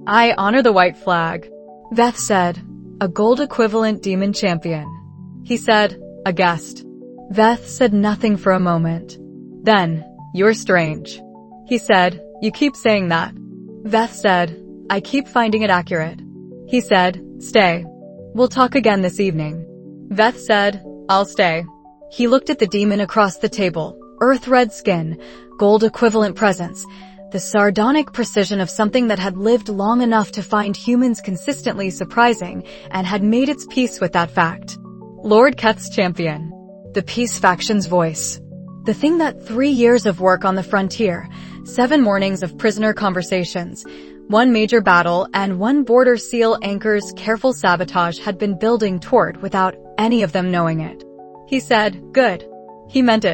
"I honor the white flag." Beth said, "A gold equivalent demon champion." He said, "A guest." Beth said nothing for a moment. Then, "You're strange." He said, "You keep saying that." Beth said, "I keep finding it accurate." He said, "Stay. We'll talk again this evening." Beth said, "I'll stay." He looked at the demon across the table. Earth-red skin, gold-equivalent presence, the sardonic precision of something that had lived long enough to find humans consistently surprising and had made its peace with that fact. Lord Keth's champion. The Peace Faction's voice. The thing that 3 years of work on the frontier, 7 mornings of prisoner conversations, 1 major battle, and 1 border seal anchor's careful sabotage had been building toward without any of them knowing it. He said, "Good." He meant it.